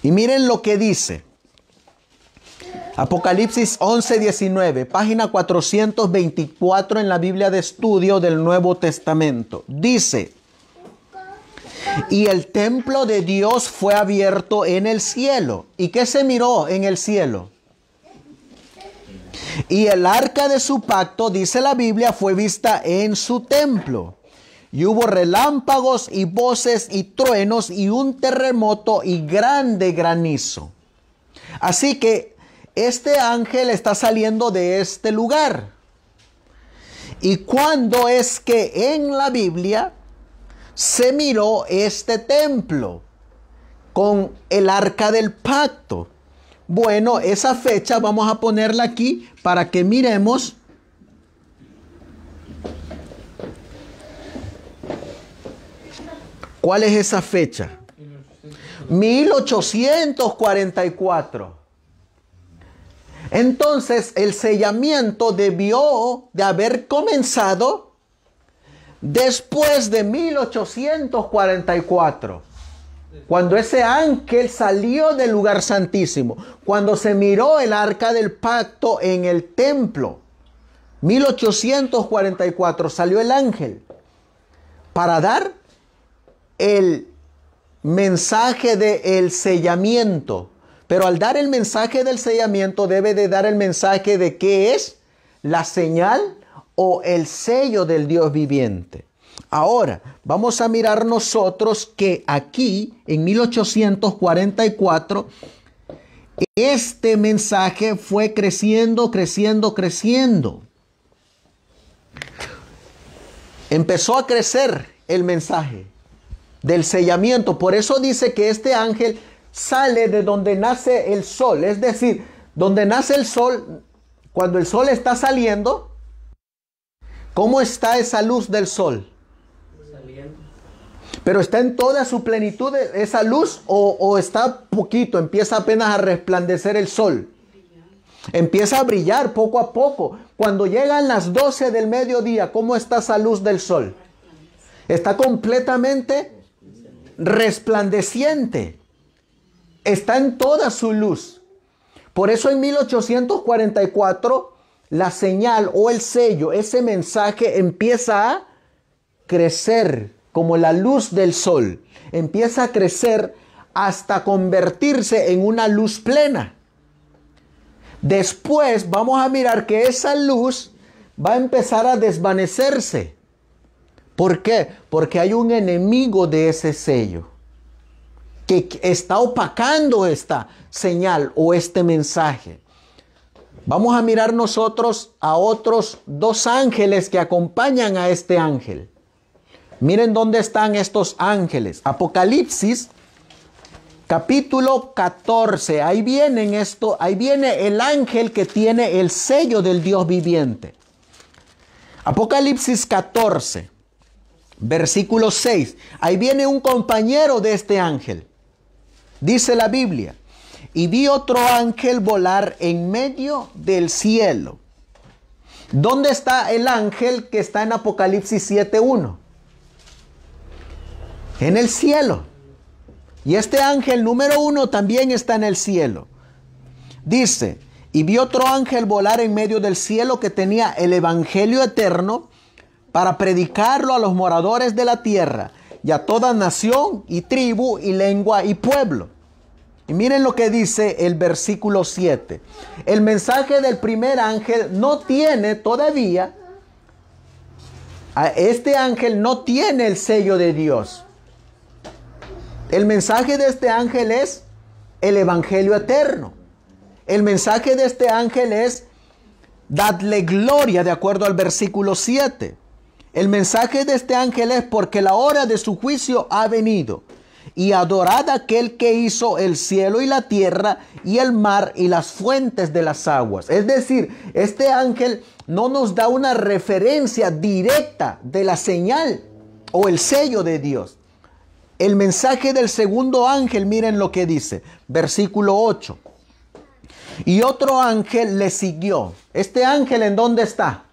Y miren lo que dice. Apocalipsis 11, 19, página 424 en la Biblia de Estudio del Nuevo Testamento. Dice: y el templo de Dios fue abierto en el cielo. ¿Y qué se miró en el cielo? Y el arca de su pacto, dice la Biblia, fue vista en su templo. Y hubo relámpagos y voces y truenos y un terremoto y grande granizo. Así que este ángel está saliendo de este lugar. ¿Y cuándo es que en la Biblia se miró este templo con el arca del pacto? Bueno, esa fecha vamos a ponerla aquí para que miremos. ¿Cuál es esa fecha? 1844. Entonces, el sellamiento debió de haber comenzado después de 1844. Cuando ese ángel salió del lugar santísimo. Cuando se miró el arca del pacto en el templo. 1844 salió el ángel para dar el mensaje del sellamiento. Pero al dar el mensaje del sellamiento debe de dar el mensaje de qué es la señal o el sello del Dios viviente. Ahora, vamos a mirar nosotros que aquí, en 1844, este mensaje fue creciendo, creciendo, creciendo. Empezó a crecer el mensaje del sellamiento. Por eso dice que este ángel sale de donde nace el sol. Es decir, donde nace el sol, cuando el sol está saliendo, ¿cómo está esa luz del sol? Saliendo. Pero está en toda su plenitud esa luz o está poquito, empieza apenas a resplandecer el sol. Empieza a brillar poco a poco. Cuando llegan las 12 del mediodía, ¿cómo está esa luz del sol? Está completamente resplandeciente. Está en toda su luz. Por eso en 1844 la señal o el sello, ese mensaje empieza a crecer como la luz del sol. Empieza a crecer hasta convertirse en una luz plena. Después vamos a mirar que esa luz va a empezar a desvanecerse. ¿Por qué? Porque hay un enemigo de ese sello que está opacando esta señal o este mensaje. Vamos a mirar nosotros a otros dos ángeles que acompañan a este ángel. Miren dónde están estos ángeles. Apocalipsis capítulo 14. Ahí viene el ángel que tiene el sello del Dios viviente. Apocalipsis 14, versículo 6. Ahí viene un compañero de este ángel. Dice la Biblia: y vi otro ángel volar en medio del cielo. ¿Dónde está el ángel que está en Apocalipsis 7:1? En el cielo. Y este ángel número 1 también está en el cielo. Dice: y vi otro ángel volar en medio del cielo que tenía el evangelio eterno para predicarlo a los moradores de la tierra y a toda nación y tribu y lengua y pueblo. Y miren lo que dice el versículo 7. El mensaje del primer ángel no tiene todavía, este ángel no tiene el sello de Dios. El mensaje de este ángel es el evangelio eterno. El mensaje de este ángel es: dadle gloria, de acuerdo al versículo 7. El mensaje de este ángel es: porque la hora de su juicio ha venido, y adorad a aquel que hizo el cielo y la tierra y el mar y las fuentes de las aguas. Es decir, este ángel no nos da una referencia directa de la señal o el sello de Dios. el mensaje del segundo ángel, miren lo que dice, versículo 8. Y otro ángel le siguió. ¿Este ángel en dónde está?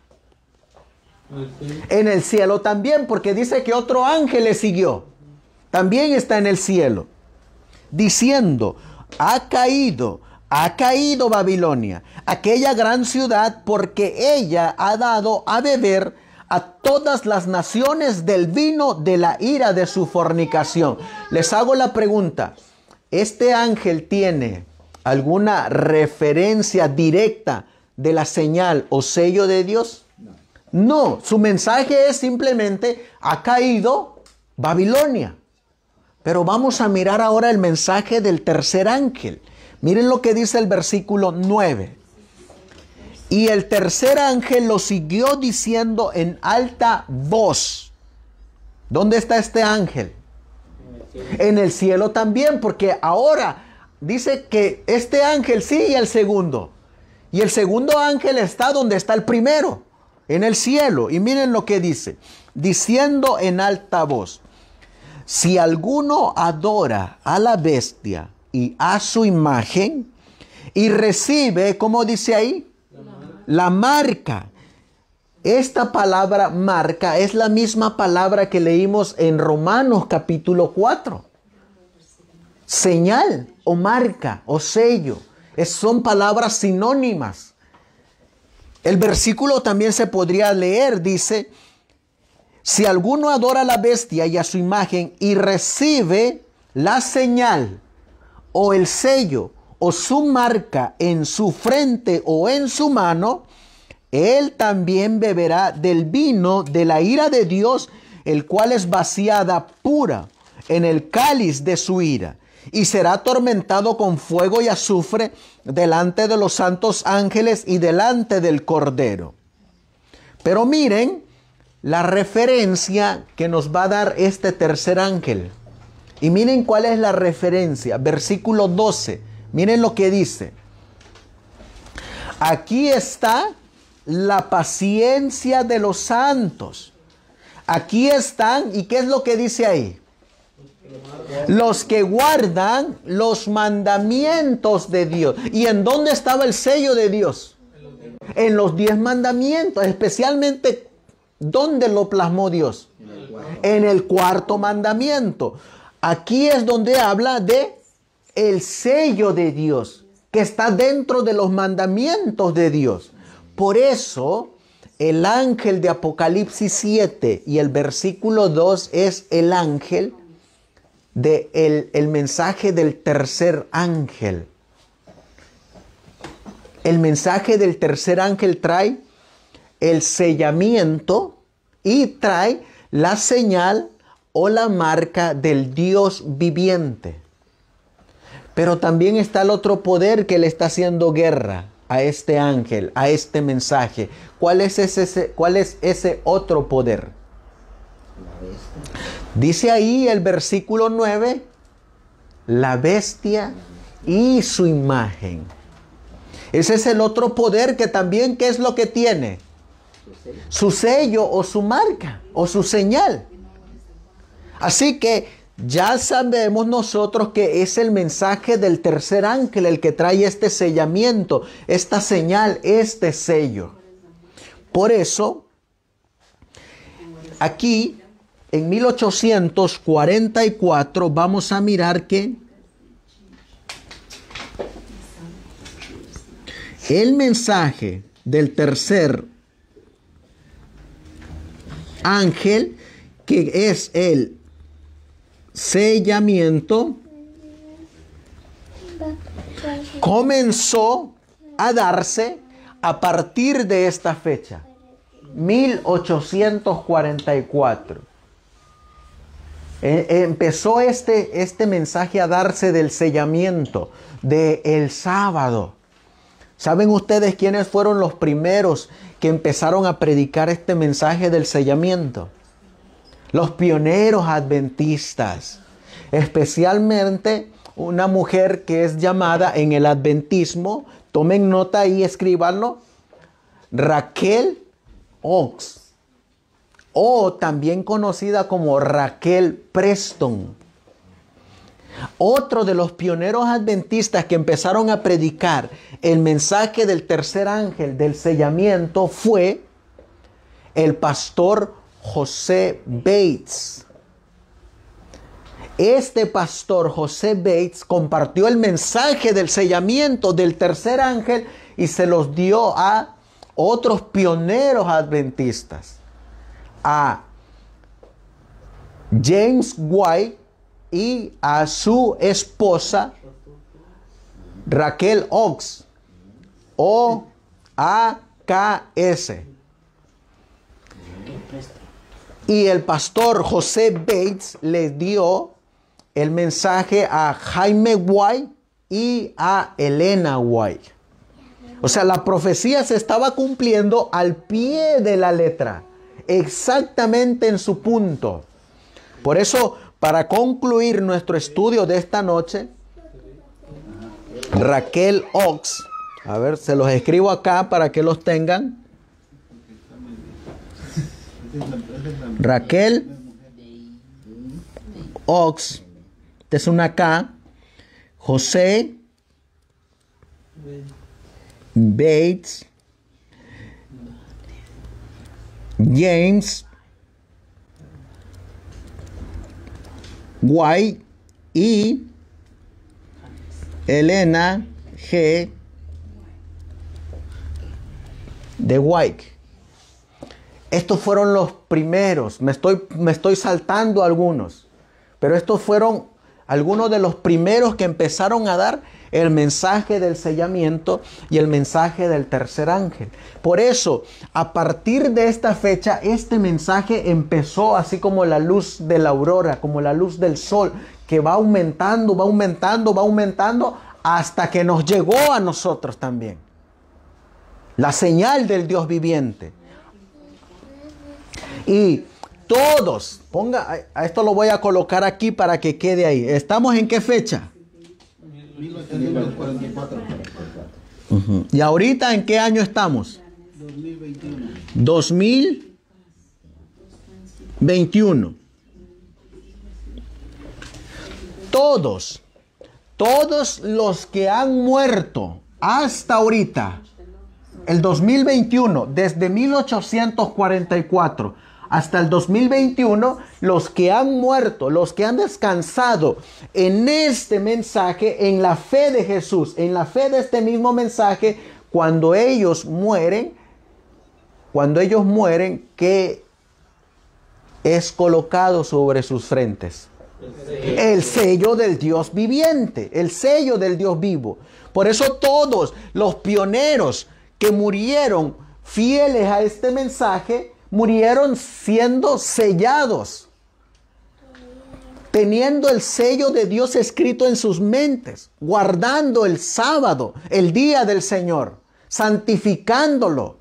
En el cielo también, porque dice que otro ángel le siguió. También está en el cielo, diciendo, ha caído Babilonia, aquella gran ciudad, porque ella ha dado a beber a todas las naciones del vino de la ira de su fornicación. Les hago la pregunta, ¿este ángel tiene alguna referencia directa de la señal o sello de Dios? No, su mensaje es simplemente, ha caído Babilonia. Pero vamos a mirar ahora el mensaje del tercer ángel. Miren lo que dice el versículo 9. Y el tercer ángel lo siguió diciendo en alta voz. ¿Dónde está este ángel? En el cielo también, porque ahora dice que este ángel sigue al segundo. Y el segundo ángel está donde está el primero, en el cielo. Y miren lo que dice, diciendo en alta voz. Si alguno adora a la bestia y a su imagen y recibe, ¿cómo dice ahí? La marca. Esta palabra marca es la misma palabra que leímos en Romanos capítulo 4. Señal o marca o sello. Son palabras sinónimas. El versículo también se podría leer, dice, si alguno adora a la bestia y a su imagen y recibe la señal o el sello o su marca en su frente o en su mano, él también beberá del vino de la ira de Dios, el cual es vaciada pura en el cáliz de su ira, y será atormentado con fuego y azufre delante de los santos ángeles y delante del Cordero. Pero miren la referencia que nos va a dar este tercer ángel. Y miren cuál es la referencia. Versículo 12. Miren lo que dice. Aquí está la paciencia de los santos. Aquí están, ¿y qué es lo que dice ahí? Los que guardan los mandamientos de Dios. ¿Y en dónde estaba el sello de Dios? En los 10 mandamientos, especialmente, ¿dónde lo plasmó Dios? En el cuarto mandamiento. Aquí es donde habla de el sello de Dios, que está dentro de los mandamientos de Dios. Por eso, el ángel de Apocalipsis 7 y el versículo 2 es el ángel el mensaje del tercer ángel. El mensaje del tercer ángel trae el sellamiento y trae la señal o la marca del Dios viviente. Pero también está el otro poder que le está haciendo guerra a este ángel, a este mensaje. ¿Cuál es ese otro poder? Dice ahí el versículo 9, la bestia y su imagen. Ese es el otro poder que también, ¿qué es lo que tiene? Su sello o su marca o su señal. Así que ya sabemos nosotros que es el mensaje del tercer ángel el que trae este sellamiento, esta señal, este sello. Por eso, aquí en 1844 vamos a mirar que el mensaje del tercer ángel, que es el sellamiento, comenzó a darse a partir de esta fecha, 1844. Empezó este mensaje a darse del sellamiento, del sábado. ¿Saben ustedes quiénes fueron los primeros que empezaron a predicar este mensaje del sellamiento? Los pioneros adventistas, especialmente una mujer que es llamada en el adventismo, tomen nota ahí, escríbanlo, Raquel Oaks, o también conocida como Raquel Preston. Otro de los pioneros adventistas que empezaron a predicar el mensaje del tercer ángel, del sellamiento, fue el pastor José Bates. Este pastor José Bates compartió el mensaje del sellamiento del tercer ángel y se los dio a otros pioneros adventistas, a James White y a su esposa Raquel Oaks, O-A-K-S. Y el pastor José Bates le dio el mensaje a Jaime White y a Elena White. O sea, la profecía se estaba cumpliendo al pie de la letra, exactamente en su punto. Por eso, para concluir nuestro estudio de esta noche, Raquel Oaks, a ver, se los escribo acá para que los tengan. Raquel Oaks, esta es una K. José Bates, James White y Elena G. de White. Estos fueron los primeros. Me estoy saltando algunos, pero estos fueron algunos de los primeros que empezaron a dar el mensaje del sellamiento y el mensaje del tercer ángel. Por eso, a partir de esta fecha, este mensaje empezó así como la luz de la aurora, como la luz del sol, que va aumentando, va aumentando, va aumentando, hasta que nos llegó a nosotros también. La señal del Dios viviente. Y todos, a esto lo voy a colocar aquí para que quede ahí. ¿Estamos en qué fecha? 1944. ¿Y ahorita en qué año estamos? 2021. 2021. Todos los que han muerto hasta ahorita, el 2021, desde 1844 hasta el 2021, los que han muerto, los que han descansado en este mensaje, en la fe de Jesús, en la fe de este mismo mensaje, cuando ellos mueren, ¿qué es colocado sobre sus frentes? El sello del Dios viviente, el sello del Dios vivo. Por eso todos los pioneros que murieron fieles a este mensaje, murieron siendo sellados, teniendo el sello de Dios escrito en sus mentes, guardando el sábado, el día del Señor, santificándolo.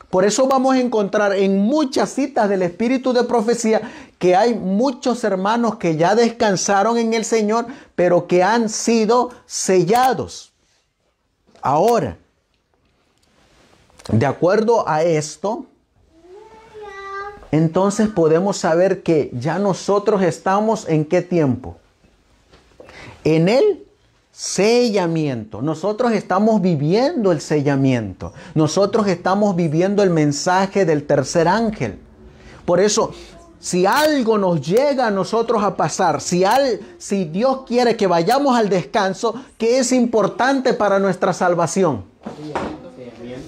Por eso vamos a encontrar en muchas citas del Espíritu de Profecía que hay muchos hermanos que ya descansaron en el Señor, pero que han sido sellados. Ahora, de acuerdo a esto, entonces podemos saber que ya nosotros estamos en qué tiempo. En el sellamiento. Nosotros estamos viviendo el sellamiento. Nosotros estamos viviendo el mensaje del tercer ángel. Por eso, si algo nos llega a nosotros a pasar, si Dios quiere que vayamos al descanso, ¿qué es importante para nuestra salvación?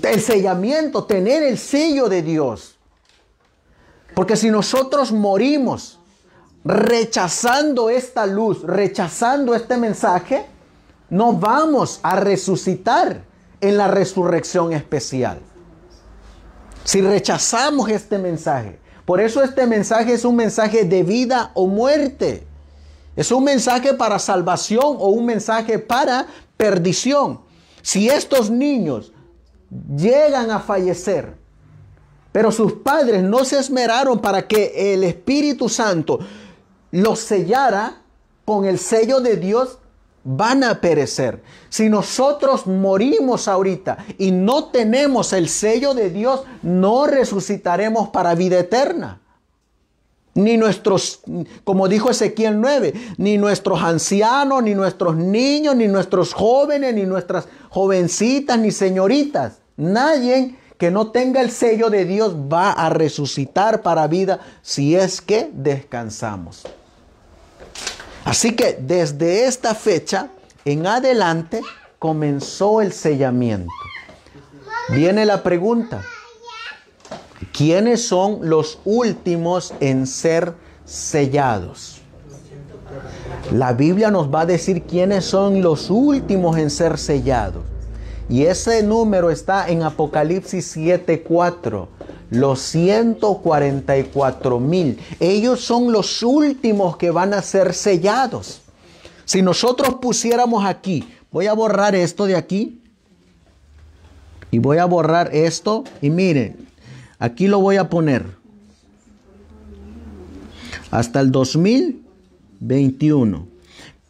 El sellamiento, tener el sello de Dios. Porque si nosotros morimos rechazando esta luz, rechazando este mensaje, no vamos a resucitar en la resurrección especial. Si rechazamos este mensaje. Por eso este mensaje es un mensaje de vida o muerte. Es un mensaje para salvación o un mensaje para perdición. Si estos niños llegan a fallecer, pero sus padres no se esmeraron para que el Espíritu Santo los sellara con el sello de Dios, van a perecer. Si nosotros morimos ahorita y no tenemos el sello de Dios, no resucitaremos para vida eterna. Ni nuestros, como dijo Ezequiel 9, ni nuestros ancianos, ni nuestros niños, ni nuestros jóvenes, ni nuestras jovencitas, ni señoritas. Nadie que no tenga el sello de Dios va a resucitar para vida si es que descansamos. Así que desde esta fecha en adelante comenzó el sellamiento. Viene la pregunta: ¿quiénes son los últimos en ser sellados? La Biblia nos va a decir quiénes son los últimos en ser sellados. Y ese número está en Apocalipsis 7:4. Los 144,000. Ellos son los últimos que van a ser sellados. Si nosotros pusiéramos aquí, voy a borrar esto de aquí. Y voy a borrar esto. Y miren, aquí lo voy a poner. Hasta el 2021.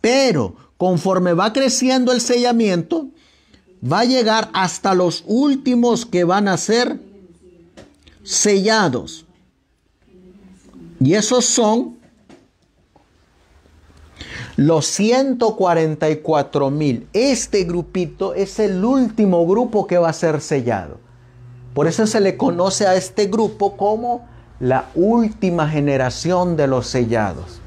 Pero conforme va creciendo el sellamiento, va a llegar hasta los últimos que van a ser sellados. Y esos son los 144,000. Este grupito es el último grupo que va a ser sellado. Por eso se le conoce a este grupo como la última generación de los sellados.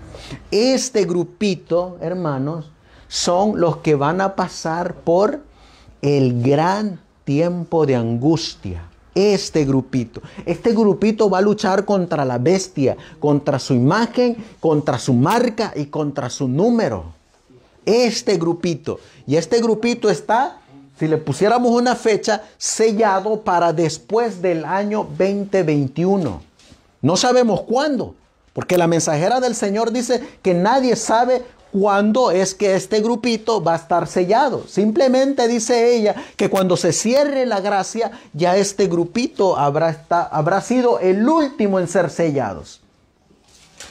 Este grupito, hermanos, son los que van a pasar por el gran tiempo de angustia. Este grupito va a luchar contra la bestia, contra su imagen, contra su marca y contra su número. Este grupito. Y este grupito está, si le pusiéramos una fecha, sellado para después del año 2021. No sabemos cuándo, porque la mensajera del Señor dice que nadie sabe cuándo es que este grupito va a estar sellado. Simplemente dice ella que cuando se cierre la gracia, ya este grupito habrá sido el último en ser sellados.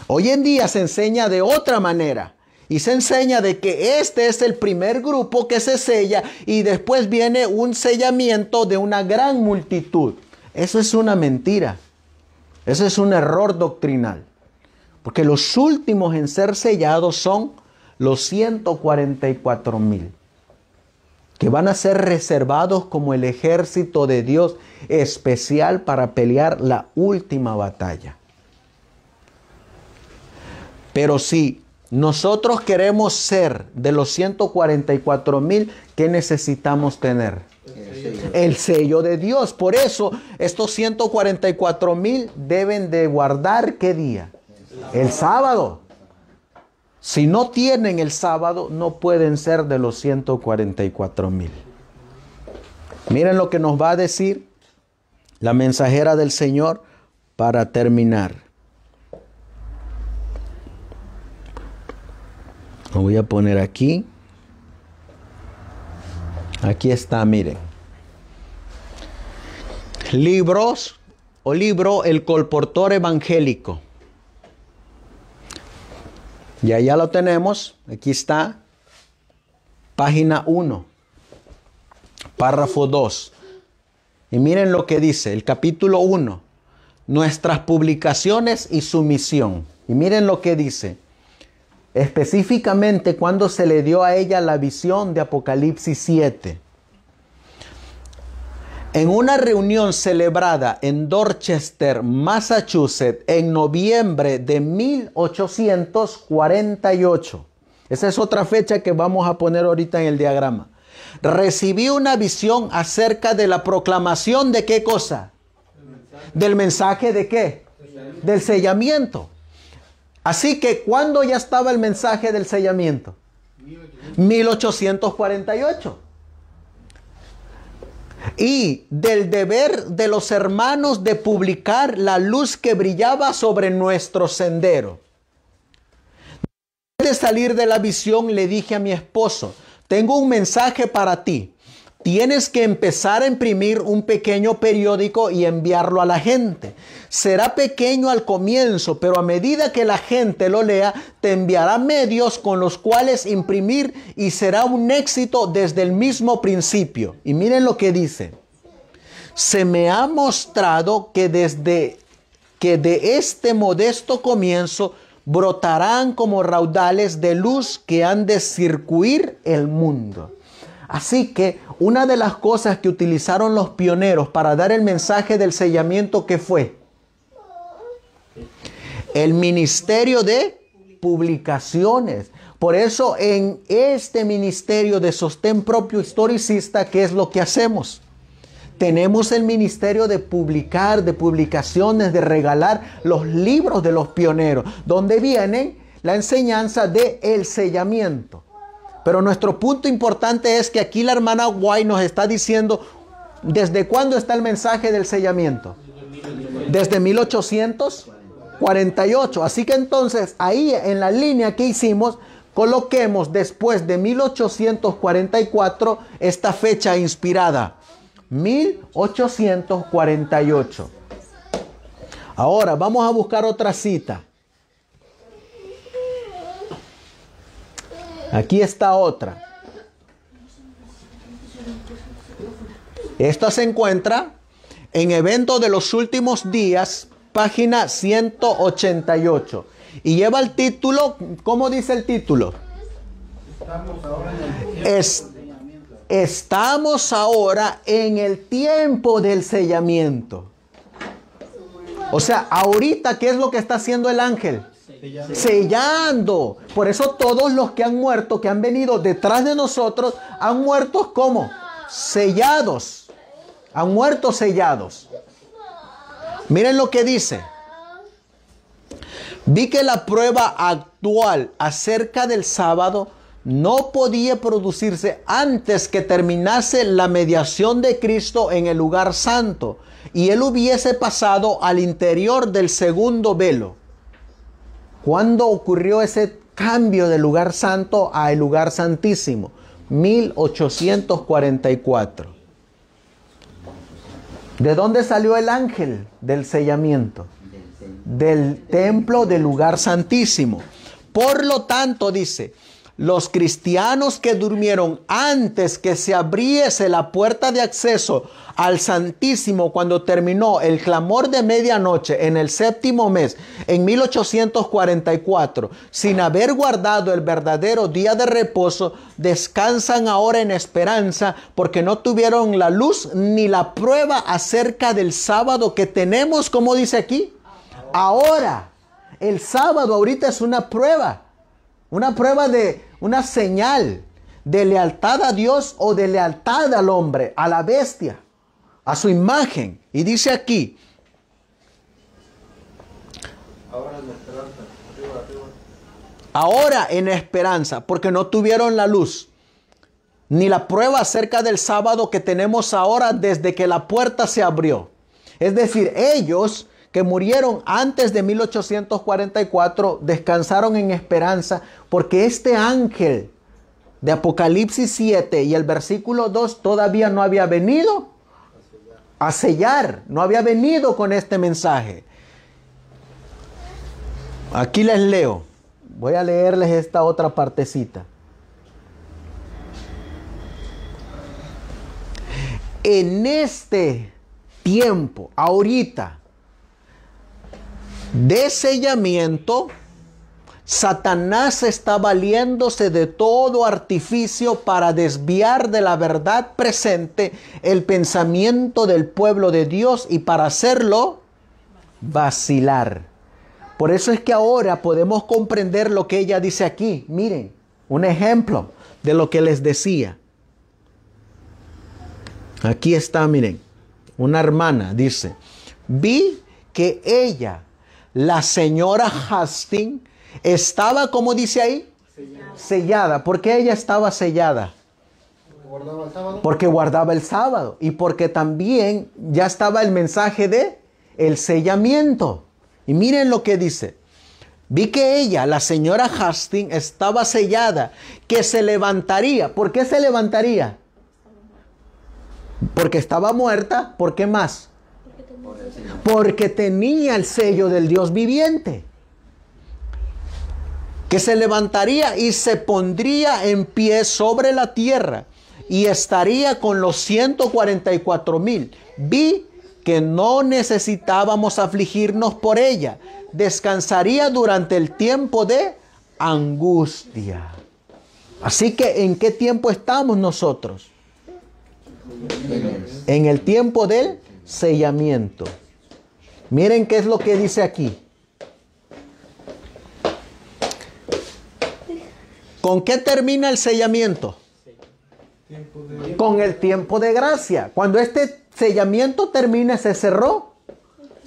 Hoy en día se enseña de otra manera. Y se enseña de que este es el primer grupo que se sella y después viene un sellamiento de una gran multitud. Eso es una mentira. Eso es un error doctrinal. Porque los últimos en ser sellados son los 144,000, que van a ser reservados como el ejército de Dios especial para pelear la última batalla. Pero si nosotros queremos ser de los 144,000, ¿qué necesitamos tener? El sello de Dios. Por eso estos 144,000 deben de guardar ¿qué día? El sábado. Si no tienen el sábado, no pueden ser de los 144,000. Miren lo que nos va a decir la mensajera del Señor para terminar. Lo voy a poner aquí. Aquí está, miren. Libro, El Colportor Evangélico. Y allá lo tenemos. Aquí está. Página 1. Párrafo 2. Y miren lo que dice el capítulo 1. Nuestras publicaciones y su misión. Y miren lo que dice. Específicamente cuando se le dio a ella la visión de Apocalipsis 7. En una reunión celebrada en Dorchester, Massachusetts, en noviembre de 1848. Esa es otra fecha que vamos a poner ahorita en el diagrama. Recibí una visión acerca de la proclamación de ¿qué cosa? ¿Del mensaje de qué? Del sellamiento. Así que, ¿cuándo ya estaba el mensaje del sellamiento? 1848. Y del deber de los hermanos de publicar la luz que brillaba sobre nuestro sendero. Antes de salir de la visión le dije a mi esposo, tengo un mensaje para ti. Tienes que empezar a imprimir un pequeño periódico y enviarlo a la gente. Será pequeño al comienzo, pero a medida que la gente lo lea, te enviará medios con los cuales imprimir y será un éxito desde el mismo principio. Y miren lo que dice. Se me ha mostrado que que de este modesto comienzo brotarán como raudales de luz que han de circuir el mundo. Así que una de las cosas que utilizaron los pioneros para dar el mensaje del sellamiento, ¿qué fue? El ministerio de publicaciones. Por eso en este ministerio de sostén propio historicista, ¿qué es lo que hacemos? Tenemos el ministerio de publicar, de publicaciones, de regalar los libros de los pioneros, donde viene la enseñanza del sellamiento. Pero nuestro punto importante es que aquí la hermana White nos está diciendo, ¿desde cuándo está el mensaje del sellamiento? Desde 1848. Así que entonces ahí en la línea que hicimos, coloquemos después de 1844 esta fecha inspirada. 1848. Ahora vamos a buscar otra cita. Aquí está otra. Esta se encuentra en Eventos de los Últimos Días, página 188. Y lleva el título, ¿cómo dice el título? Estamos ahora en el tiempo del sellamiento. O sea, ahorita, ¿qué es lo que está haciendo el ángel? Sellando. Por eso todos los que han muerto, que han venido detrás de nosotros, han muerto ¿cómo? Sellados. Han muerto sellados. Miren lo que dice. Vi que la prueba actual acerca del sábado no podía producirse antes que terminase la mediación de Cristo en el lugar santo y él hubiese pasado al interior del segundo velo. ¿Cuándo ocurrió ese cambio del lugar santo al lugar santísimo? 1844. ¿De dónde salió el ángel del sellamiento? Del templo del lugar santísimo. Por lo tanto, dice, los cristianos que durmieron antes que se abriese la puerta de acceso al Santísimo cuando terminó el clamor de medianoche en el séptimo mes, en 1844, sin haber guardado el verdadero día de reposo, descansan ahora en esperanza porque no tuvieron la luz ni la prueba acerca del sábado que tenemos, como dice aquí. Ahora, el sábado ahorita es una prueba de una señal de lealtad a Dios o de lealtad al hombre, a la bestia, a su imagen. Y dice aquí, ahora en esperanza, porque no tuvieron la luz, ni la prueba acerca del sábado que tenemos ahora desde que la puerta se abrió. Es decir, ellos que murieron antes de 1844 descansaron en esperanza porque este ángel de Apocalipsis 7 y el versículo 2 todavía no había venido a sellar, no había venido con este mensaje. Aquí les leo, voy a leerles esta otra partecita. En este tiempo, ahorita, de sellamiento, Satanás está valiéndose de todo artificio para desviar de la verdad presente el pensamiento del pueblo de Dios y para hacerlo vacilar. Por eso es que ahora podemos comprender lo que ella dice aquí. Miren, un ejemplo de lo que les decía. Aquí está, miren, una hermana dice, vi que ella, la señora Hastings, estaba, como dice ahí, sellada. ¿Por qué ella estaba sellada? Porque guardaba el sábado. Y porque también ya estaba el mensaje de el sellamiento. Y miren lo que dice. Vi que ella, la señora Hastings, estaba sellada, que se levantaría. ¿Por qué se levantaría? Porque estaba muerta. ¿Por qué más? Porque tenía el sello del Dios viviente. Que se levantaría y se pondría en pie sobre la tierra y estaría con los 144,000. Vi que no necesitábamos afligirnos por ella. Descansaría durante el tiempo de angustia. Así que, ¿en qué tiempo estamos nosotros? En el tiempo del sellamiento. Miren qué es lo que dice aquí. ¿Con qué termina el sellamiento? Con el tiempo de gracia. Cuando este sellamiento termina, se cerró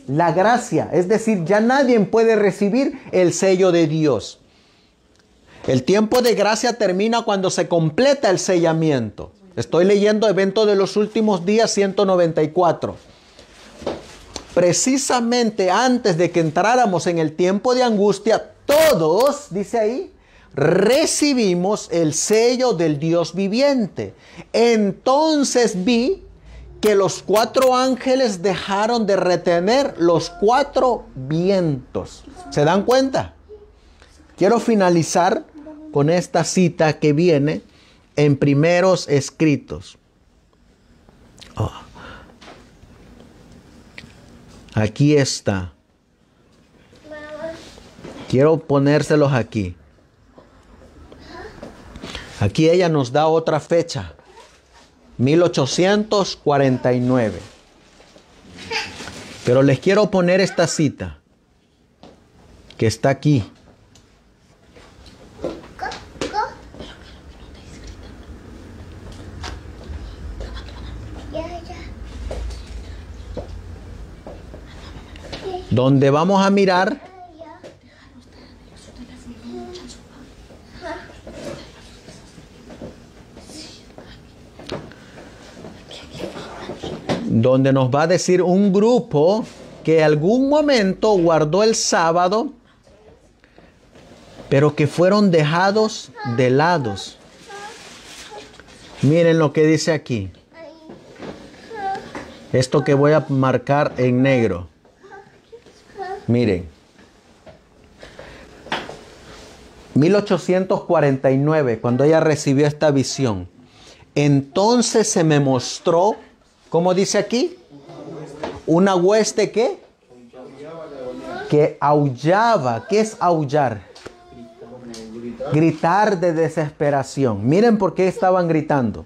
la gracia. Es decir, ya nadie puede recibir el sello de Dios. El tiempo de gracia termina cuando se completa el sellamiento. Estoy leyendo Evento de los Últimos Días 194. Precisamente antes de que entráramos en el tiempo de angustia, todos, dice ahí, recibimos el sello del Dios viviente. Entonces vi que los 4 ángeles dejaron de retener los 4 vientos. ¿Se dan cuenta? Quiero finalizar con esta cita que viene en Primeros Escritos. Aquí está. Quiero ponérselos aquí. Aquí ella nos da otra fecha. 1849. Pero les quiero poner esta cita que está aquí. Donde vamos a mirar donde nos va a decir un grupo que en algún momento guardó el sábado, pero que fueron dejados de lado. Miren lo que dice aquí. Esto que voy a marcar en negro. Miren. 1849, cuando ella recibió esta visión. Entonces se me mostró, ¿cómo dice aquí? Una hueste ¿qué? Que aullaba. ¿Qué es aullar? Gritar de desesperación. Miren por qué estaban gritando.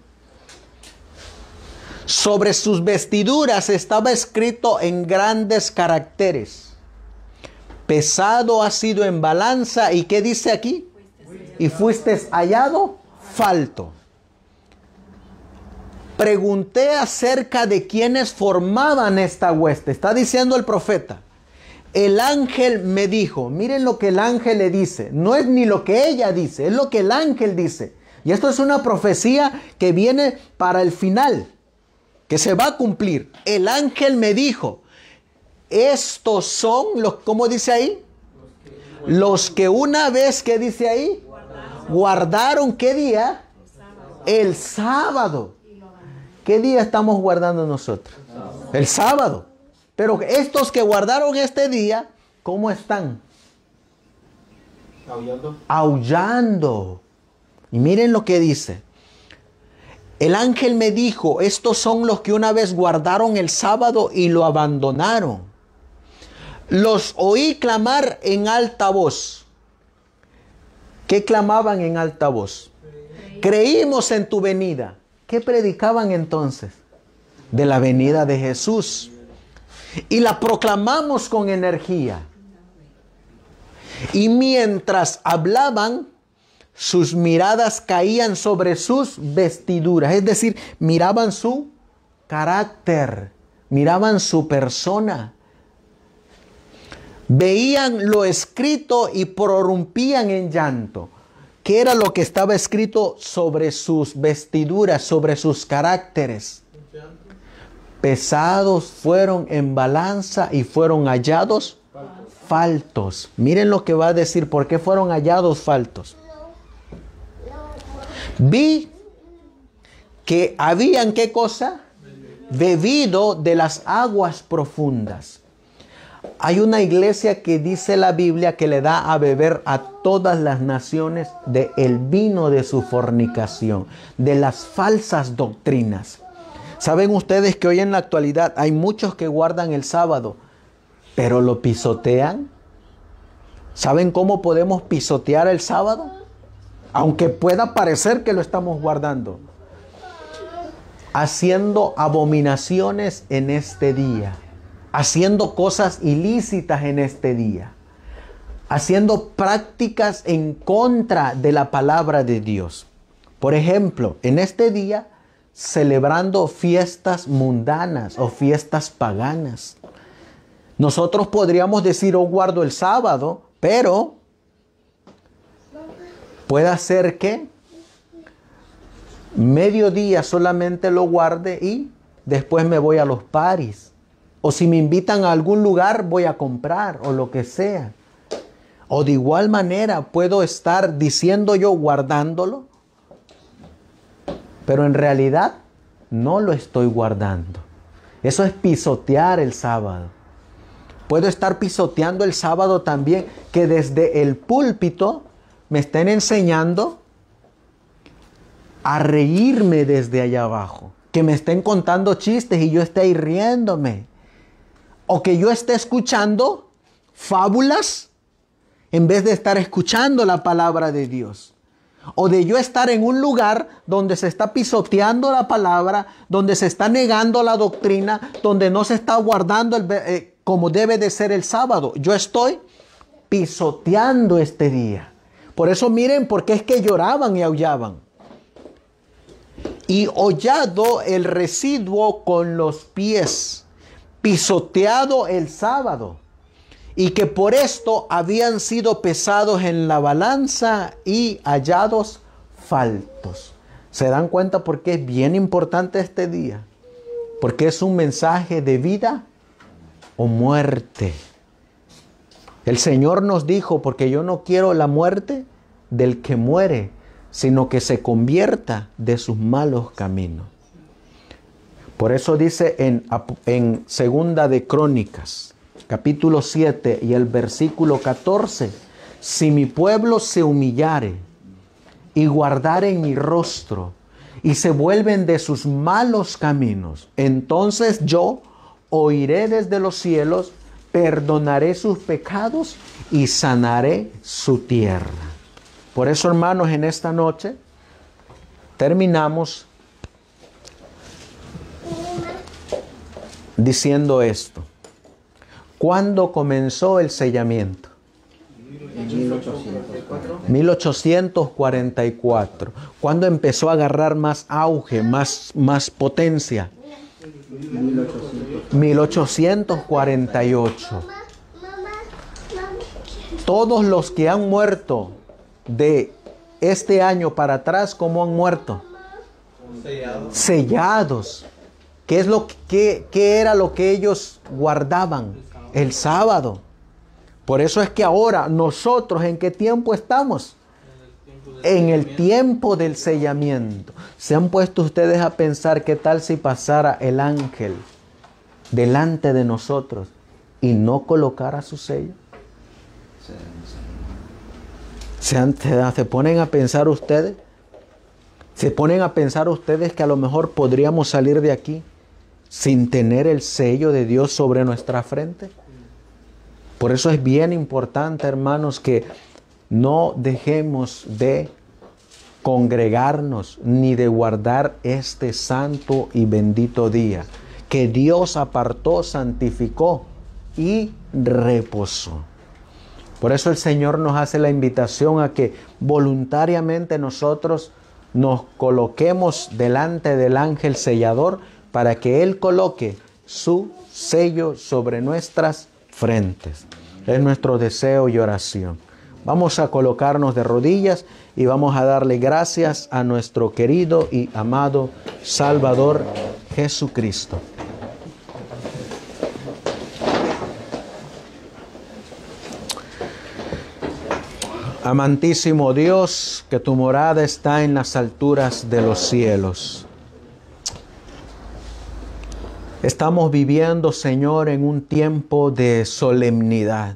Sobre sus vestiduras estaba escrito en grandes caracteres: pesado ha sido en balanza. ¿Y qué dice aquí? Y fuiste hallado falto. Pregunté acerca de quienes formaban esta hueste. Está diciendo el profeta. El ángel me dijo. Miren lo que el ángel le dice. No es ni lo que ella dice, es lo que el ángel dice. Y esto es una profecía que viene para el final, que se va a cumplir. El ángel me dijo. Estos son los, ¿cómo dice ahí? Los que una vez, ¿qué dice ahí? Guardaron, ¿qué día? El sábado. ¿Qué día estamos guardando nosotros? El sábado. Pero estos que guardaron este día, ¿cómo están? Aullando. Aullando. Y miren lo que dice. El ángel me dijo, estos son los que una vez guardaron el sábado y lo abandonaron. Los oí clamar en alta voz. ¿Qué clamaban en alta voz? Creímos en tu venida. ¿Qué predicaban entonces? De la venida de Jesús. Y la proclamamos con energía. Y mientras hablaban, sus miradas caían sobre sus vestiduras. Es decir, miraban su carácter, miraban su persona. Veían lo escrito y prorrumpían en llanto. ¿Qué era lo que estaba escrito sobre sus vestiduras, sobre sus caracteres? Pesados fueron en balanza y fueron hallados faltos. Miren lo que va a decir, ¿por qué fueron hallados faltos? Vi que habían, ¿qué cosa? Bebido de las aguas profundas. Hay una iglesia que dice la Biblia que le da a beber a todas las naciones del vino de su fornicación, de las falsas doctrinas. ¿Saben ustedes que hoy en la actualidad hay muchos que guardan el sábado, pero lo pisotean? ¿Saben cómo podemos pisotear el sábado? Aunque pueda parecer que lo estamos guardando. Haciendo abominaciones en este día. Haciendo cosas ilícitas en este día. Haciendo prácticas en contra de la palabra de Dios. Por ejemplo, en este día, celebrando fiestas mundanas o fiestas paganas. Nosotros podríamos decir, oh, guardo el sábado, pero puede ser que mediodía solamente lo guarde y después me voy a los paris. O si me invitan a algún lugar, voy a comprar o lo que sea. O de igual manera puedo estar diciendo yo guardándolo, pero en realidad no lo estoy guardando. Eso es pisotear el sábado. Puedo estar pisoteando el sábado también, que desde el púlpito me estén enseñando a reírme desde allá abajo. Que me estén contando chistes y yo esté ahí riéndome. O que yo esté escuchando fábulas en vez de estar escuchando la palabra de Dios. O de yo estar en un lugar donde se está pisoteando la palabra, donde se está negando la doctrina, donde no se está guardando como debe de ser el sábado. Yo estoy pisoteando este día. Por eso miren por qué es que lloraban y aullaban. Y hollado el residuo con los pies, pisoteado el sábado. Y que por esto habían sido pesados en la balanza y hallados faltos. ¿Se dan cuenta por qué es bien importante este día? Porque es un mensaje de vida o muerte. El Señor nos dijo, porque yo no quiero la muerte del que muere, sino que se convierta de sus malos caminos. Por eso dice en Segunda de Crónicas, capítulo 7 y el versículo 14, si mi pueblo se humillare y guardare mi rostro y se vuelven de sus malos caminos, entonces yo oiré desde los cielos, perdonaré sus pecados y sanaré su tierra. Por eso, hermanos, en esta noche terminamos diciendo esto. ¿Cuándo comenzó el sellamiento? 1844. ¿Cuándo empezó a agarrar más auge, más potencia? 1848. Todos los que han muerto de este año para atrás, ¿cómo han muerto? Sellados. ¿Qué era lo que ellos guardaban? El sábado. Por eso es que ahora nosotros, ¿en qué tiempo estamos? En el tiempo del sellamiento. ¿Se han puesto ustedes a pensar qué tal si pasara el ángel delante de nosotros y no colocara su sello? ¿Se ponen a pensar ustedes? ¿Se ponen a pensar ustedes que a lo mejor podríamos salir de aquí sin tener el sello de Dios sobre nuestra frente? Por eso es bien importante, hermanos, que no dejemos de congregarnos ni de guardar este santo y bendito día que Dios apartó, santificó y reposó. Por eso el Señor nos hace la invitación a que voluntariamente nosotros nos coloquemos delante del ángel sellador para que Él coloque su sello sobre nuestras frentes. Es nuestro deseo y oración. Vamos a colocarnos de rodillas y vamos a darle gracias a nuestro querido y amado Salvador Jesucristo. Amantísimo Dios, que tu morada está en las alturas de los cielos. Estamos viviendo, Señor, en un tiempo de solemnidad.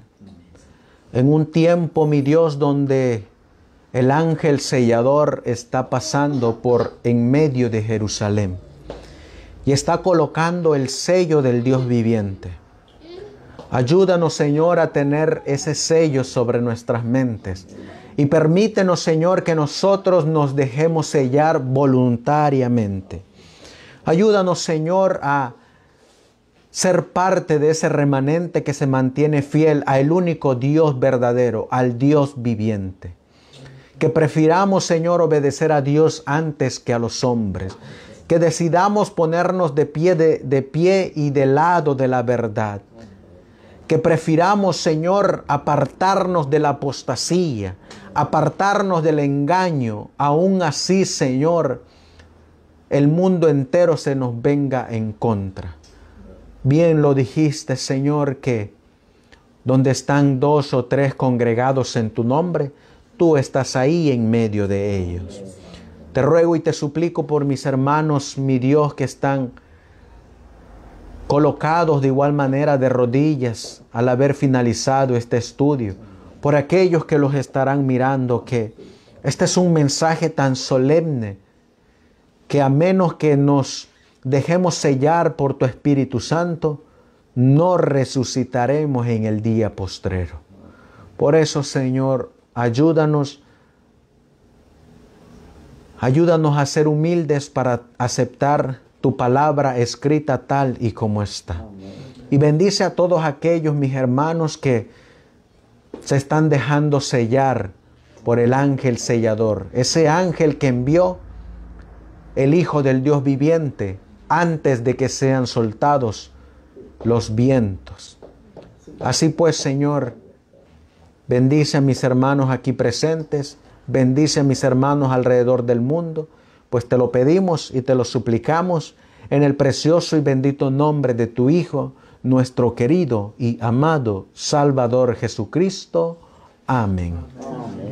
En un tiempo, mi Dios, donde el ángel sellador está pasando por en medio de Jerusalén. y está colocando el sello del Dios viviente. Ayúdanos, Señor, a tener ese sello sobre nuestras mentes. Y permítenos, Señor, que nosotros nos dejemos sellar voluntariamente. Ayúdanos, Señor, a ser parte de ese remanente que se mantiene fiel al único Dios verdadero, al Dios viviente. Que prefiramos, Señor, obedecer a Dios antes que a los hombres. Que decidamos ponernos de pie y de lado de la verdad. Que prefiramos, Señor, apartarnos de la apostasía, apartarnos del engaño. Aún así, Señor, el mundo entero se nos venga en contra. Bien lo dijiste, Señor, que donde están 2 o 3 congregados en tu nombre, tú estás ahí en medio de ellos. Te ruego y te suplico por mis hermanos, mi Dios, que están colocados de igual manera de rodillas al haber finalizado este estudio. Por aquellos que los estarán mirando, que este es un mensaje tan solemne que a menos que nos dejemos sellar por tu Espíritu Santo, no resucitaremos en el día postrero. Por eso, Señor, ayúdanos a ser humildes para aceptar tu palabra escrita tal y como está. Y bendice a todos aquellos, mis hermanos, que se están dejando sellar por el ángel sellador. Ese ángel que envió el Hijo del Dios viviente antes de que sean soltados los vientos. Así pues, Señor, bendice a mis hermanos aquí presentes, bendice a mis hermanos alrededor del mundo, pues te lo pedimos y te lo suplicamos en el precioso y bendito nombre de tu Hijo, nuestro querido y amado Salvador Jesucristo. Amén. Amén.